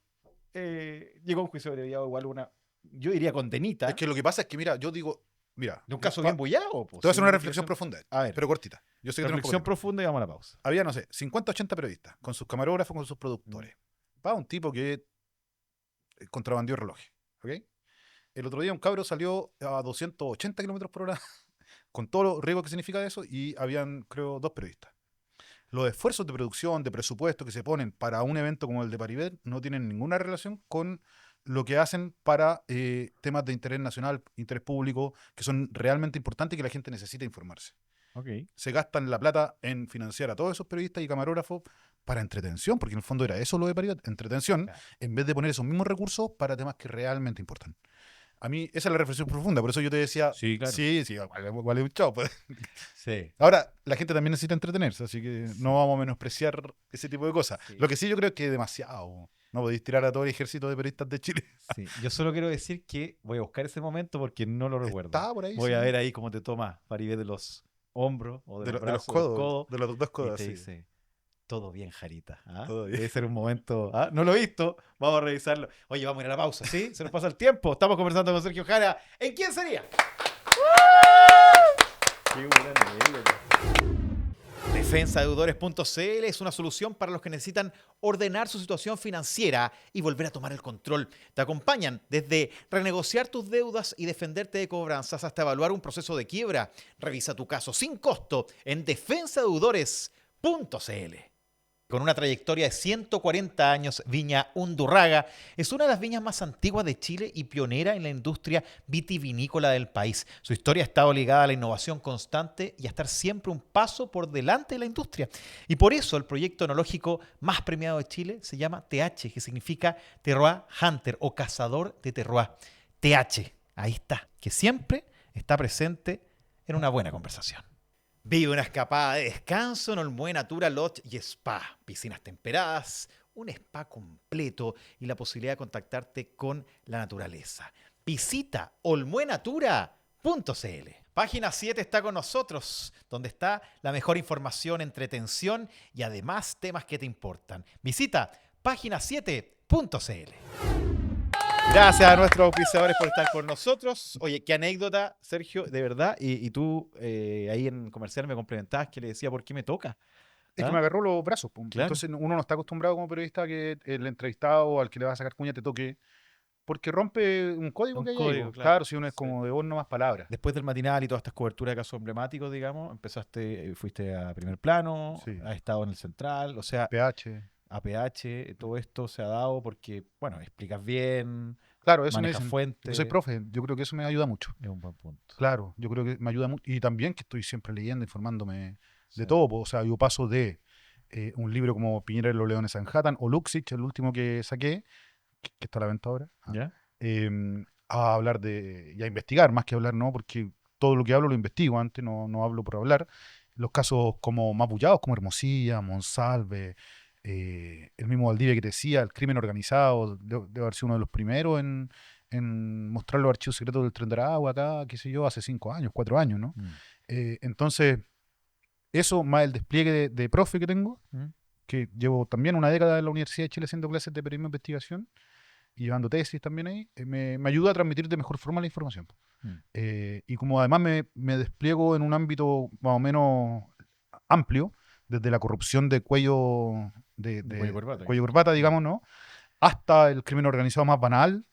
llegó a un juicio abreviado, igual yo diría condenita, Es que lo que pasa es que, mira, yo digo... Mira, de un caso te bien bullado. voy a hacer una reflexión profunda, A ver, pero cortita. Yo sé que tenemos reflexión poco tiempo. profunda y vamos a la pausa. Había, no sé, 50, 80 periodistas, con sus camarógrafos, con sus productores. Va un tipo que contrabandió relojes, ¿ok? El otro día un cabro salió a 280 kilómetros por hora, con todo lo riesgo que significa eso, y habían, creo, 2 periodistas. Los esfuerzos de producción, de presupuesto que se ponen para un evento como el de Paribet no tienen ninguna relación con lo que hacen para temas de interés nacional, interés público, que son realmente importantes y que la gente necesita informarse. Ok. Se gastan la plata en financiar a todos esos periodistas y camarógrafos para entretención, porque en el fondo era eso lo de Paribet, entretención, Claro. en vez de poner esos mismos recursos para temas que realmente importan. A mí esa es la reflexión profunda, por eso yo te decía, Sí, claro. sí, vale un chao. Pues. Sí. Ahora, la gente también necesita entretenerse, así que Sí. no vamos a menospreciar ese tipo de cosas. Sí. Lo que sí yo creo es que es demasiado. No podéis tirar a todo el ejército de periodistas de Chile. Sí, yo solo quiero decir que voy a buscar ese momento porque no lo recuerdo. Estaba por ahí, Voy sí. a ver ahí cómo te toma Faribet de los hombros o de los De los brazos, de los codos, codos, de los dos y codos, te sí. dice, todo bien, Jarita. ¿Ah? Todo bien. Debe ser un momento. ¿Ah? No lo he visto. Vamos a revisarlo. Oye, vamos a ir a la pausa, ¿sí? Se nos pasa el tiempo. Estamos conversando con Sergio Jara. ¿En quién sería? ¡Qué buena anécdota! Defensadeudores.cl es una solución para los que necesitan ordenar su situación financiera y volver a tomar el control. Te acompañan desde renegociar tus deudas y defenderte de cobranzas hasta evaluar un proceso de quiebra. Revisa tu caso sin costo en defensadeudores.cl. Con una trayectoria de 140 años, Viña Undurraga es una de las viñas más antiguas de Chile y pionera en la industria vitivinícola del país. Su historia ha estado ligada a la innovación constante y a estar siempre un paso por delante de la industria. Y por eso el proyecto enológico más premiado de Chile se llama TH, que significa Terroir Hunter o cazador de terroir. TH, ahí está, que siempre está presente en una buena conversación. Vive una escapada de descanso en Olmué Natura Lodge y Spa. Piscinas temperadas, un spa completo y la posibilidad de contactarte con la naturaleza. Visita olmuenatura.cl. Página 7 está con nosotros, donde está la mejor información, entretención y además temas que te importan. Visita página7.cl. Gracias a nuestros auspiciadores por estar con nosotros. Oye, qué anécdota, Sergio, de verdad. Y tú ahí en comercial me complementabas que le decía por qué me toca. Es que ¿Ah? me agarró los brazos. Claro. Entonces uno no está acostumbrado como periodista a que el entrevistado al que le va a sacar cuña te toque, porque rompe un código Un que hay ahí. código, claro. Claro, si uno es Sí. como de voz no más palabras. Después del matinal y todas estas coberturas de casos emblemáticos, digamos, fuiste a primer plano, Sí. has estado en el central, o sea, PH. APH, todo esto se ha dado porque, bueno, explicas bien, Claro, eso me manejas dicen. fuentes. Yo soy profe, yo creo que eso me ayuda mucho. Es un buen punto. Claro, yo creo que me ayuda mucho. Y también que estoy siempre leyendo, informándome Sí. de todo. O sea, yo paso de un libro como Piñera y los Leones Sanhattan o Luxich, el último que saqué, que está a la venta ahora, ¿Ya? a hablar y a investigar, más que hablar, no, porque todo lo que hablo lo investigo antes, no hablo por hablar. Los casos como más bullados, como Hermosilla, Monsalve, el mismo Valdivia que te decía, el crimen organizado, debe haber sido uno de los primeros en mostrar los archivos secretos del Tren de Aragua acá, qué sé yo, hace 5 años, 4 años, ¿no? Entonces, eso más el despliegue de profe que tengo, que llevo también una década en la Universidad de Chile haciendo clases de periodismo de investigación y llevando tesis también ahí, me ayuda a transmitir de mejor forma la información. Y como además me despliego en un ámbito más o menos amplio, desde la corrupción de cuello cuello corbata, digamos, ¿no? Hasta el crimen organizado más banal,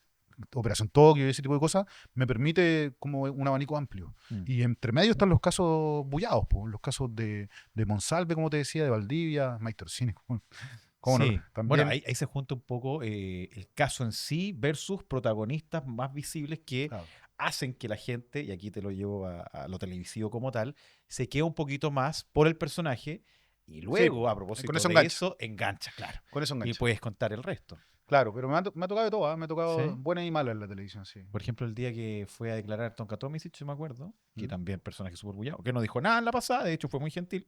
Operación Tokio y ese tipo de cosas, me permite como un abanico amplio. Y entre medio están los casos bullados, los casos de Monsalve, como te decía, de Valdivia, Maitorcini. ¿Cómo Sí. no? También, Bueno, ahí se junta un poco el caso en sí versus protagonistas más visibles que claro, hacen que la gente, y aquí te lo llevo a lo televisivo como tal, se quede un poquito más por el personaje y luego, a propósito con eso de engancha. eso, engancha, claro. Con eso Y engancha. puedes contar el resto. Claro, pero me ha tocado de todo, me ha tocado ¿Sí? buenas y malas en la televisión, sí. Por ejemplo, el día que fue a declarar Tonka Tomisic, yo me acuerdo, que ¿Mm? también personaje súper bullado, que no dijo nada en la pasada, de hecho fue muy gentil,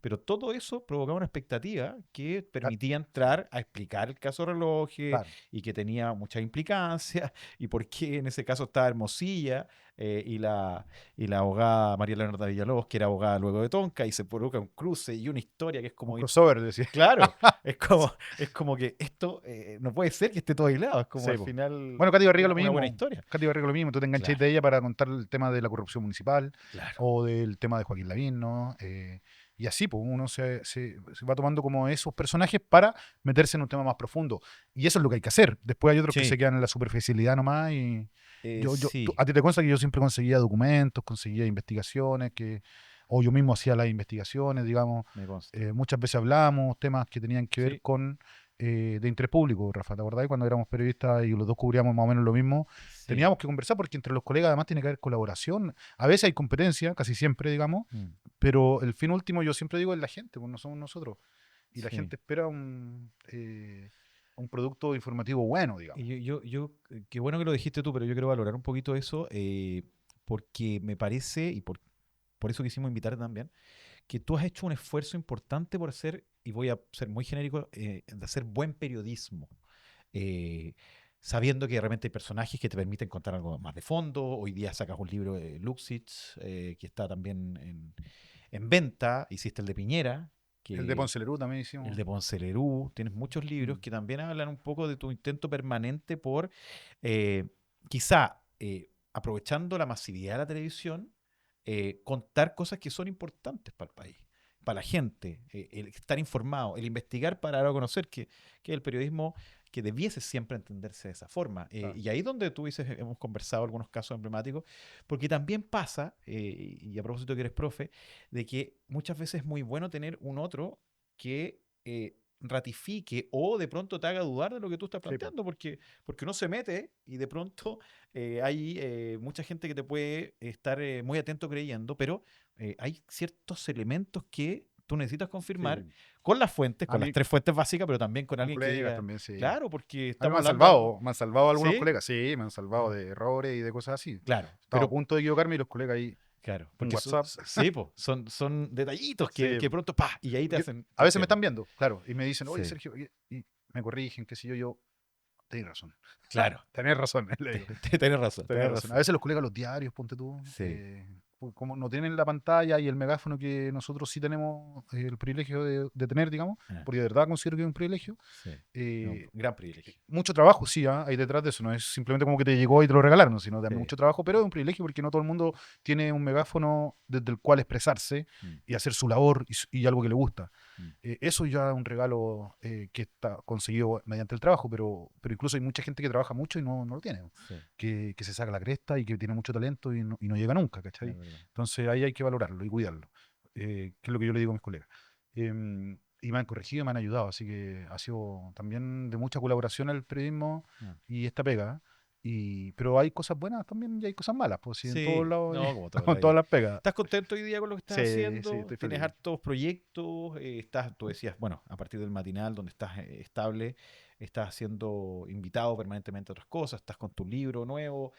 pero todo eso provocaba una expectativa que permitía entrar a explicar el caso Relojes Claro. y que tenía muchas implicancias y por qué en ese caso estaba Hermosilla y la abogada María Leonarda Villalobos, que era abogada luego de Tonka, y se provoca un cruce y una historia que es como... Un crossover, decía. Claro, es como que esto no puede ser que esté todo aislado, es como Sí, al po. final Bueno, Katy Barriga lo una mismo. buena historia. Katy Barriga lo mismo. Tú te enganchas Claro. de ella para contar el tema de la corrupción municipal Claro. o del tema de Joaquín Lavín, ¿no? Y así, pues, uno se va tomando como esos personajes para meterse en un tema más profundo. Y eso es lo que hay que hacer. Después hay otros que Sí. se quedan en la superficialidad nomás. Y Sí. a ti te consta que yo siempre conseguía documentos, conseguía investigaciones, o yo mismo hacía las investigaciones, digamos. Me consta. Muchas veces hablamos temas que tenían que ver Sí. con de interés público, Rafa, ¿te acordás? Cuando éramos periodistas y los dos cubríamos más o menos lo mismo, Sí. teníamos que conversar porque entre los colegas además tiene que haber colaboración. A veces hay competencia, casi siempre, digamos, pero el fin último yo siempre digo es la gente, pues no somos nosotros. Y la Sí. gente espera un producto informativo bueno, digamos. Y qué bueno que lo dijiste tú, pero yo quiero valorar un poquito eso, porque me parece, y por eso quisimos invitarte también, que tú has hecho un esfuerzo importante por hacer, y voy a ser muy genérico, de hacer buen periodismo. eh, sabiendo que de repente hay personajes que te permiten contar algo más de fondo. Hoy día sacas un libro de Luxich, que está también en venta. Hiciste el de Piñera, El de que Ponce Lerú también el hicimos. de Ponce Lerú. Tienes muchos libros Mm. que también hablan un poco de tu intento permanente por, eh, quizá, aprovechando la masividad de la televisión, contar cosas que son importantes para el país, para la gente, el estar informado, el investigar para dar a conocer que el periodismo que debiese siempre entenderse de esa forma. Claro. Y ahí donde tú dices, hemos conversado algunos casos emblemáticos, porque también pasa, y a propósito que eres profe, de que muchas veces es muy bueno tener un otro que ratifique o de pronto te haga dudar de lo que tú estás Sí, po. planteando, porque uno se mete y de pronto hay mucha gente que te puede estar muy atento creyendo, pero hay ciertos elementos que tú necesitas confirmar Sí. con las fuentes, A con las mí, 3 fuentes básicas, pero también con con alguien que colegas diga, también, sí. claro, porque A mí estamos hablando de algo. me han salvado algunos ¿Sí? colegas, sí, me han salvado de errores y de cosas así. Claro, Estaba a pero punto de equivocarme y los colegas ahí, claro, un porque WhatsApp. sí, po, son detallitos que Sí, de pronto, pa, y ahí te yo- hacen a veces me cuestiones. están viendo, claro, y me dicen, oye, Sí, Sergio, y me corrigen, qué sé yo, tenés razón. claro, Tenés razón, le digo. tenés razón, Tenés tenés razón. A razón. veces los colegas, los diarios, ponte tú, Sí, pues como no tienen la pantalla y el megáfono que nosotros sí tenemos el privilegio de tener, digamos, ah, porque de verdad considero que es un privilegio, sí, es un eh, gran privilegio. mucho trabajo, sí, hay detrás de eso. No es simplemente como que te llegó y te lo regalaron, sino también Sí. mucho trabajo, pero es un privilegio porque no todo el mundo tiene un megáfono desde el cual expresarse Mm, y hacer su labor y algo que le gusta. mm, Eso ya es un regalo que está conseguido mediante el trabajo, pero incluso hay mucha gente que trabaja mucho y no lo tiene, sí, que se saca la cresta y que tiene mucho talento y no llega nunca, es ¿cachai? verdad. Entonces ahí hay que valorarlo y cuidarlo, que es lo que yo le digo a mis colegas. Y me han corregido, me han ayudado, así que ha sido también de mucha colaboración el periodismo Ah. y esta pega. Pero hay cosas buenas también y hay cosas malas, pues sí, en todos Sí, lados, no, como todo en la con todas vida. las pegas. ¿Estás contento hoy día con lo que estás Sí, sí, haciendo? estoy ¿Tienes feliz. hartos proyectos? Tú decías, bueno, a partir del matinal donde estás estable, estás siendo invitado permanentemente a otras cosas, estás con tu libro nuevo.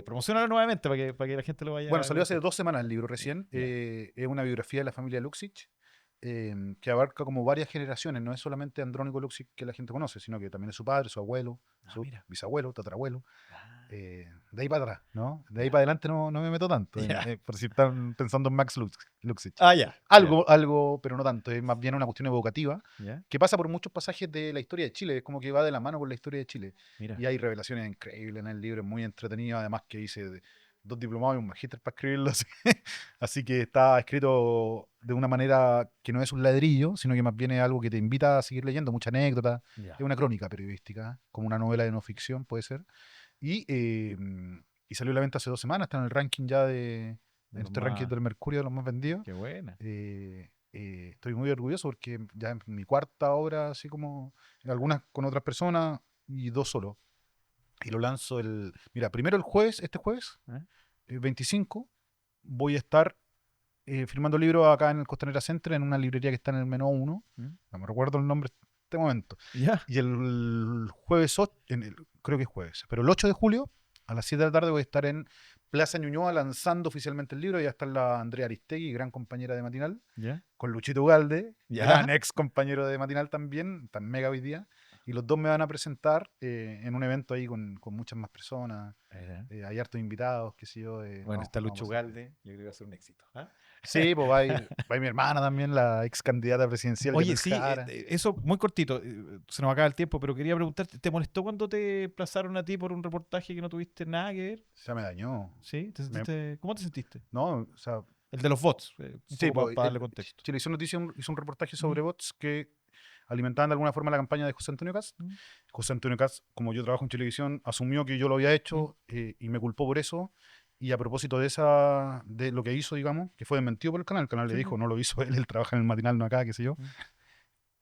Promocionalo nuevamente para que la gente lo Bueno, vaya a salió hace conocer. 2 semanas el libro recién. Ya, Es una biografía de la familia Luxich, que abarca como varias generaciones. No es solamente Andrónico Luxich que la gente conoce, sino que también es su padre, su abuelo, ah, su mira. bisabuelo, tatarabuelo. Ah, De ahí para atrás, ¿no? De ahí ya, para adelante no me meto tanto, ya. por si están pensando en Max Luxich. Ah, ya, ya, Algo, pero no tanto. Es más bien una cuestión evocativa ya. que pasa por muchos pasajes de la historia de Chile. Es como que va de la mano con la historia de Chile. Mira. Y hay revelaciones increíbles en el libro, es muy entretenido. Además que hice 2 diplomados y un magíster para escribirlo. Así que está escrito de una manera que no es un ladrillo, sino que más bien es algo que te invita a seguir leyendo, mucha anécdota. Es Ya. una crónica periodística, como una novela de no ficción, puede ser. Y, eh, y salió a la venta hace 2 semanas, está en el ranking ya De en los este ranking más. del Mercurio de los más vendidos. Qué buena. Estoy muy orgulloso porque ya es mi cuarta obra, así como algunas con otras personas y 2 solo. Y lo lanzo Mira, primero el jueves, este jueves, ¿Eh? 25, voy a estar firmando libros acá en el Costanera Center, en una librería que está en el Menú 1. ¿Mm? No me recuerdo el nombre en este momento. Ya. Y el jueves 8, creo que es jueves, pero el 8 de julio, a las 7 de la tarde, voy a estar en Plaza Ñuñoa lanzando oficialmente el libro. Ya está la Andrea Aristegui, gran compañera de Matinal, Ya. con Luchito Ugalde, Ya. gran ex compañero de Matinal también, tan mega hoy día. Y los dos me van a presentar en un evento ahí con muchas más personas. Mira. Hay hartos invitados, qué sé yo. Bueno, está Vamos Lucho a pasar bien. Galde, yo creo que va a ser un éxito. ¿Ah? Sí, pues va a ir mi hermana también, la ex candidata presidencial, Oye, Yatel sí, Jara. eso muy cortito, se nos acaba el tiempo, pero quería preguntarte, ¿te molestó cuando te plazaron a ti por un reportaje que no tuviste nada que ver? Ya me dañó. ¿Sí? Me- ¿Cómo te sentiste? no, o sea, El de los bots, un sí, poco pues, para darle contexto. Chilevisión Noticias hizo un reportaje Mm, sobre bots que alimentaban de alguna forma la campaña de José Antonio Cast. mm, José Antonio Cast, como yo trabajo en Chilevisión, asumió que yo lo había mm, hecho y me culpó por eso. Y a propósito de lo que hizo, digamos, que fue desmentido por el canal le sí, sí. dijo, no lo hizo él trabaja en el matinal, no acá, qué sé yo. Mm.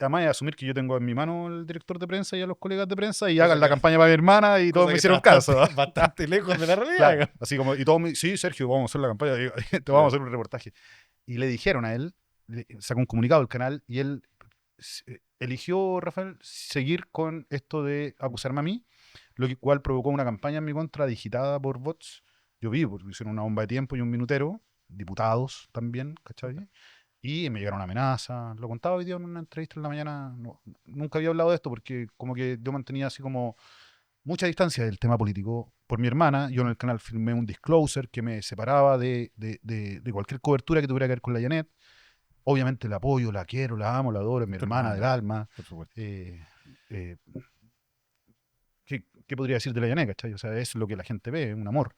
Además de asumir que yo tengo en mi mano el director de prensa y a los colegas de prensa y Cosa hagan la que, campaña para mi hermana y todos cosa me que está hicieron caso. bastante, bastante lejos de la Claro, realidad. así como, y todos me, sí, Sergio, vamos a hacer la campaña, te vamos a Claro. hacer un reportaje. Y le dijeron a él, sacó un comunicado del canal y él eligió, Rafael, seguir con esto de acusarme a mí, lo cual provocó una campaña en mi contra digitada por bots. Yo vi, porque hicieron una bomba de tiempo y un minutero, diputados también, ¿cachai? Y me llegaron amenazas. Lo contaba hoy día en una entrevista en la mañana. Nunca había hablado de esto porque como que yo mantenía así como mucha distancia del tema político. Por mi hermana, yo en el canal firmé un disclosure que me separaba de cualquier cobertura que tuviera que ver con la Janet. Obviamente la apoyo, la quiero, la amo, la adoro, es mi Tu hermana del hermana, alma. por supuesto. Eh, eh, ¿qué podría decir de la Janet, cachai? O sea, es lo que la gente ve, un amor.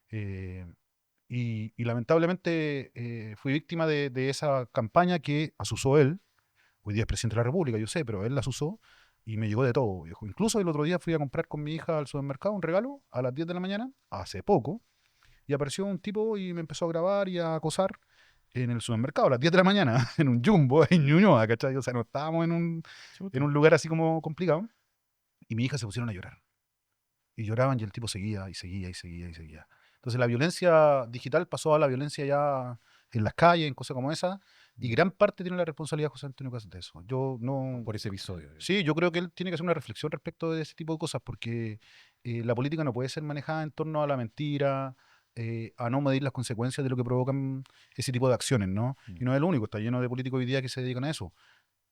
Eh, y lamentablemente fui víctima de esa campaña que asusó él. Hoy día es presidente de la República, yo sé, pero él las usó y me llegó de todo, viejo. Incluso el otro día fui a comprar con mi hija al supermercado un regalo a las 10 de la mañana, hace poco, y apareció un tipo y me empezó a grabar y a acosar en el supermercado a las 10 de la mañana, en un Jumbo, en Ñuñoa, ¿cachai? O sea, no estábamos en un lugar así como complicado. Y mi hija se pusieron a llorar. Y lloraban y el tipo seguía y seguía y seguía y seguía. Entonces la violencia digital pasó a la violencia ya en las calles, en cosas como esa, y gran parte tiene la responsabilidad José Antonio Cast de eso. Yo no... Por ese episodio. Sí, yo creo que él tiene que hacer una reflexión respecto de ese tipo de cosas, porque la política no puede ser manejada en torno a la mentira, a no medir las consecuencias de lo que provocan ese tipo de acciones, ¿no? Mm. Y no es el único, está lleno de políticos hoy día que se dedican a eso.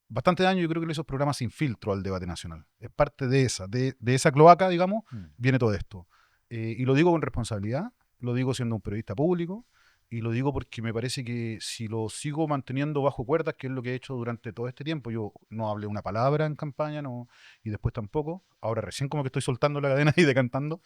Bastante daño yo creo que le hizo programas sin filtro al debate nacional. Es parte de esa cloaca, digamos, Mm. viene todo esto. Y lo digo con responsabilidad, lo digo siendo un periodista público, y lo digo porque me parece que si lo sigo manteniendo bajo cuerdas, que es lo que he hecho durante todo este tiempo, yo no hablé una palabra en campaña, no, y después tampoco, ahora recién como que estoy soltando la cadena y decantando,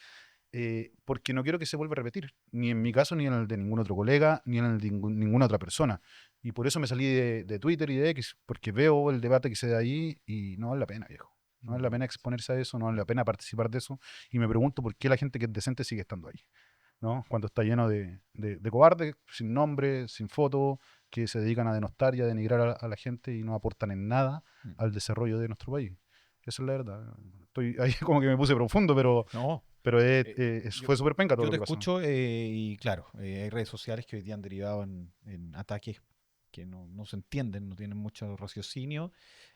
porque no quiero que se vuelva a repetir, ni en mi caso, ni en el de ningún otro colega, ni en el de ninguna otra persona. Y por eso me salí de Twitter y de X, porque veo el debate que se da ahí y no vale la pena, viejo. No vale la pena exponerse a eso, no vale la pena participar de eso. Y me pregunto por qué la gente que es decente sigue estando ahí, ¿no? Cuando está lleno de cobardes, sin nombre, sin foto, que se dedican a denostar y a denigrar a la gente y no aportan en nada Mm. al desarrollo de nuestro país. Esa es la verdad. Estoy ahí como que me puse profundo, pero No, yo, fue súper penca todo yo lo te que pasó. escucho y claro, hay redes sociales que hoy día han derivado en ataques que no se entienden, no tienen mucho raciocinio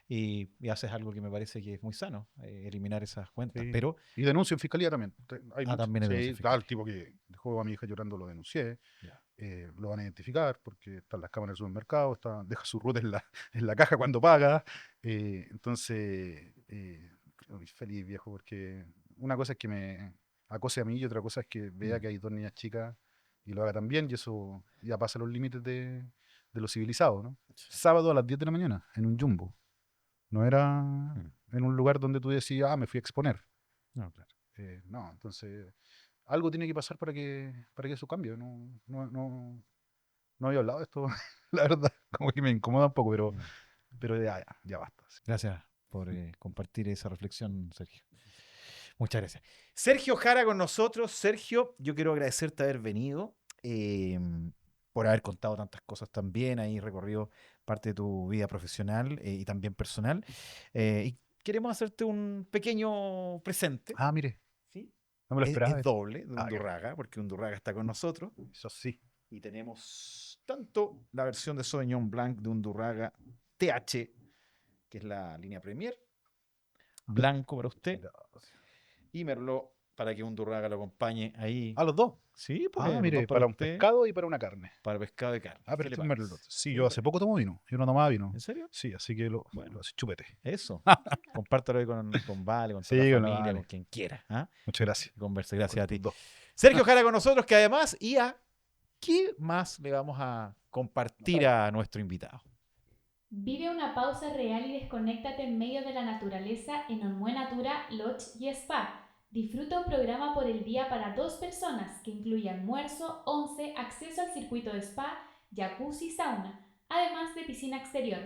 y haces algo que me parece que es muy sano, eliminar esas cuentas. Sí. Pero Y denuncio en fiscalía también. también es denuncia Sí, fiscal. el tipo que dejó a mi hija llorando lo denuncié. Ya. Lo van a identificar porque están las cámaras del supermercado, deja su ruta en la caja cuando paga. Entonces, estoy feliz, viejo, porque una cosa es que me acose a mí y otra cosa es que vea Mm. que hay dos niñas chicas y lo haga también, y eso ya pasa los límites de lo civilizado, ¿no? Sí. Sábado a las 10 de la mañana, en un Jumbo. No era Mm. en un lugar donde tú decías, me fui a exponer. No, claro. No, entonces algo tiene que pasar para que eso cambie. No había hablado de esto, la verdad, como que me incomoda un poco, Mm. pero ya basta. Sí. Gracias por compartir esa reflexión, Sergio. Muchas gracias. Sergio Jara con nosotros. Sergio, yo quiero agradecerte haber venido, eh, por haber contado tantas cosas también, ahí recorrido parte de tu vida profesional y también personal. Y queremos hacerte un pequeño presente. Mire, ¿Sí? no me lo esperaba Es esto. doble de Qué Undurraga, porque Undurraga está con nosotros. eso sí. Y tenemos tanto la versión de Sauvignon Blanc de Undurraga TH, que es la línea Premier, blanco para usted, Gracias. y Merlot para que Undurraga lo acompañe ahí. Los dos. Sí, pues los dos Mire, para para un usted, pescado y para una carne. para pescado de carne. Pero ¿Qué le esto es Merlot. parece? Sí, ¿Qué yo le hace parece? poco tomo vino. Yo no tomaba vino. ¿En serio? Sí, así que Bueno. así, chupete. Eso. Compártalo ahí con Vale, con toda Sí, la con la familia, Vale. con quien quiera. ¿Ah? Muchas gracias. Converse, gracias a ti. Los dos. Sergio Jara con nosotros, que además, ¿qué más le vamos a compartir a nuestro invitado? Vive una pausa real y desconéctate en medio de la naturaleza en Olmué Natura Lodge y Spa. Disfruta un programa por el día para 2 personas que incluye almuerzo, once, acceso al circuito de spa, jacuzzi y sauna, además de piscina exterior.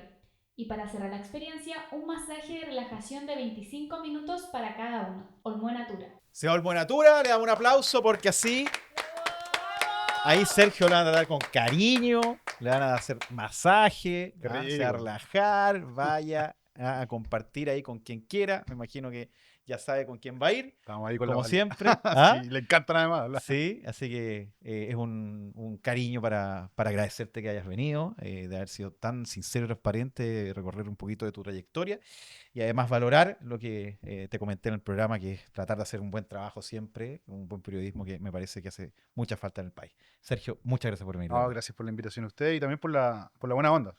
Y para cerrar la experiencia, un masaje de relajación de 25 minutos para cada uno. Olmué Natura. Se va Olmué Natura, le damos un aplauso porque así ahí Sergio le van a dar con cariño, le van a hacer masaje, se va a relajar, vaya a compartir ahí con quien quiera. Me imagino que ya sabe con quién va a ir, Estamos ahí con como la siempre. ¿Ah? Sí, le encanta nada más hablar. Sí, así que es un cariño para agradecerte que hayas venido, de haber sido tan sincero y transparente, recorrer un poquito de tu trayectoria y además valorar lo que te comenté en el programa, que es tratar de hacer un buen trabajo siempre, un buen periodismo que me parece que hace mucha falta en el país. Sergio, muchas gracias por venir. de No, verdad. gracias por la invitación a usted y también por la buena onda.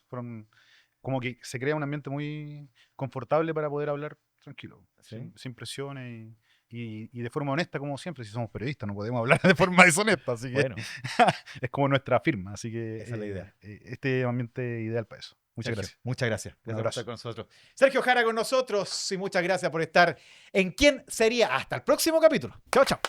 Como que se crea un ambiente muy confortable para poder hablar tranquilo, ¿Sí? sin presiones y de forma honesta, como siempre. Si somos periodistas, no podemos hablar de forma deshonesta, así que Bueno, es como nuestra firma. Así que esa es la idea. este ambiente ideal para eso. Muchas Sergio, gracias. muchas gracias. Un Gracias por abrazo. estar con nosotros. Sergio Jara con nosotros y muchas gracias por estar en ¿Quién sería? Hasta el próximo capítulo. Chao, chao.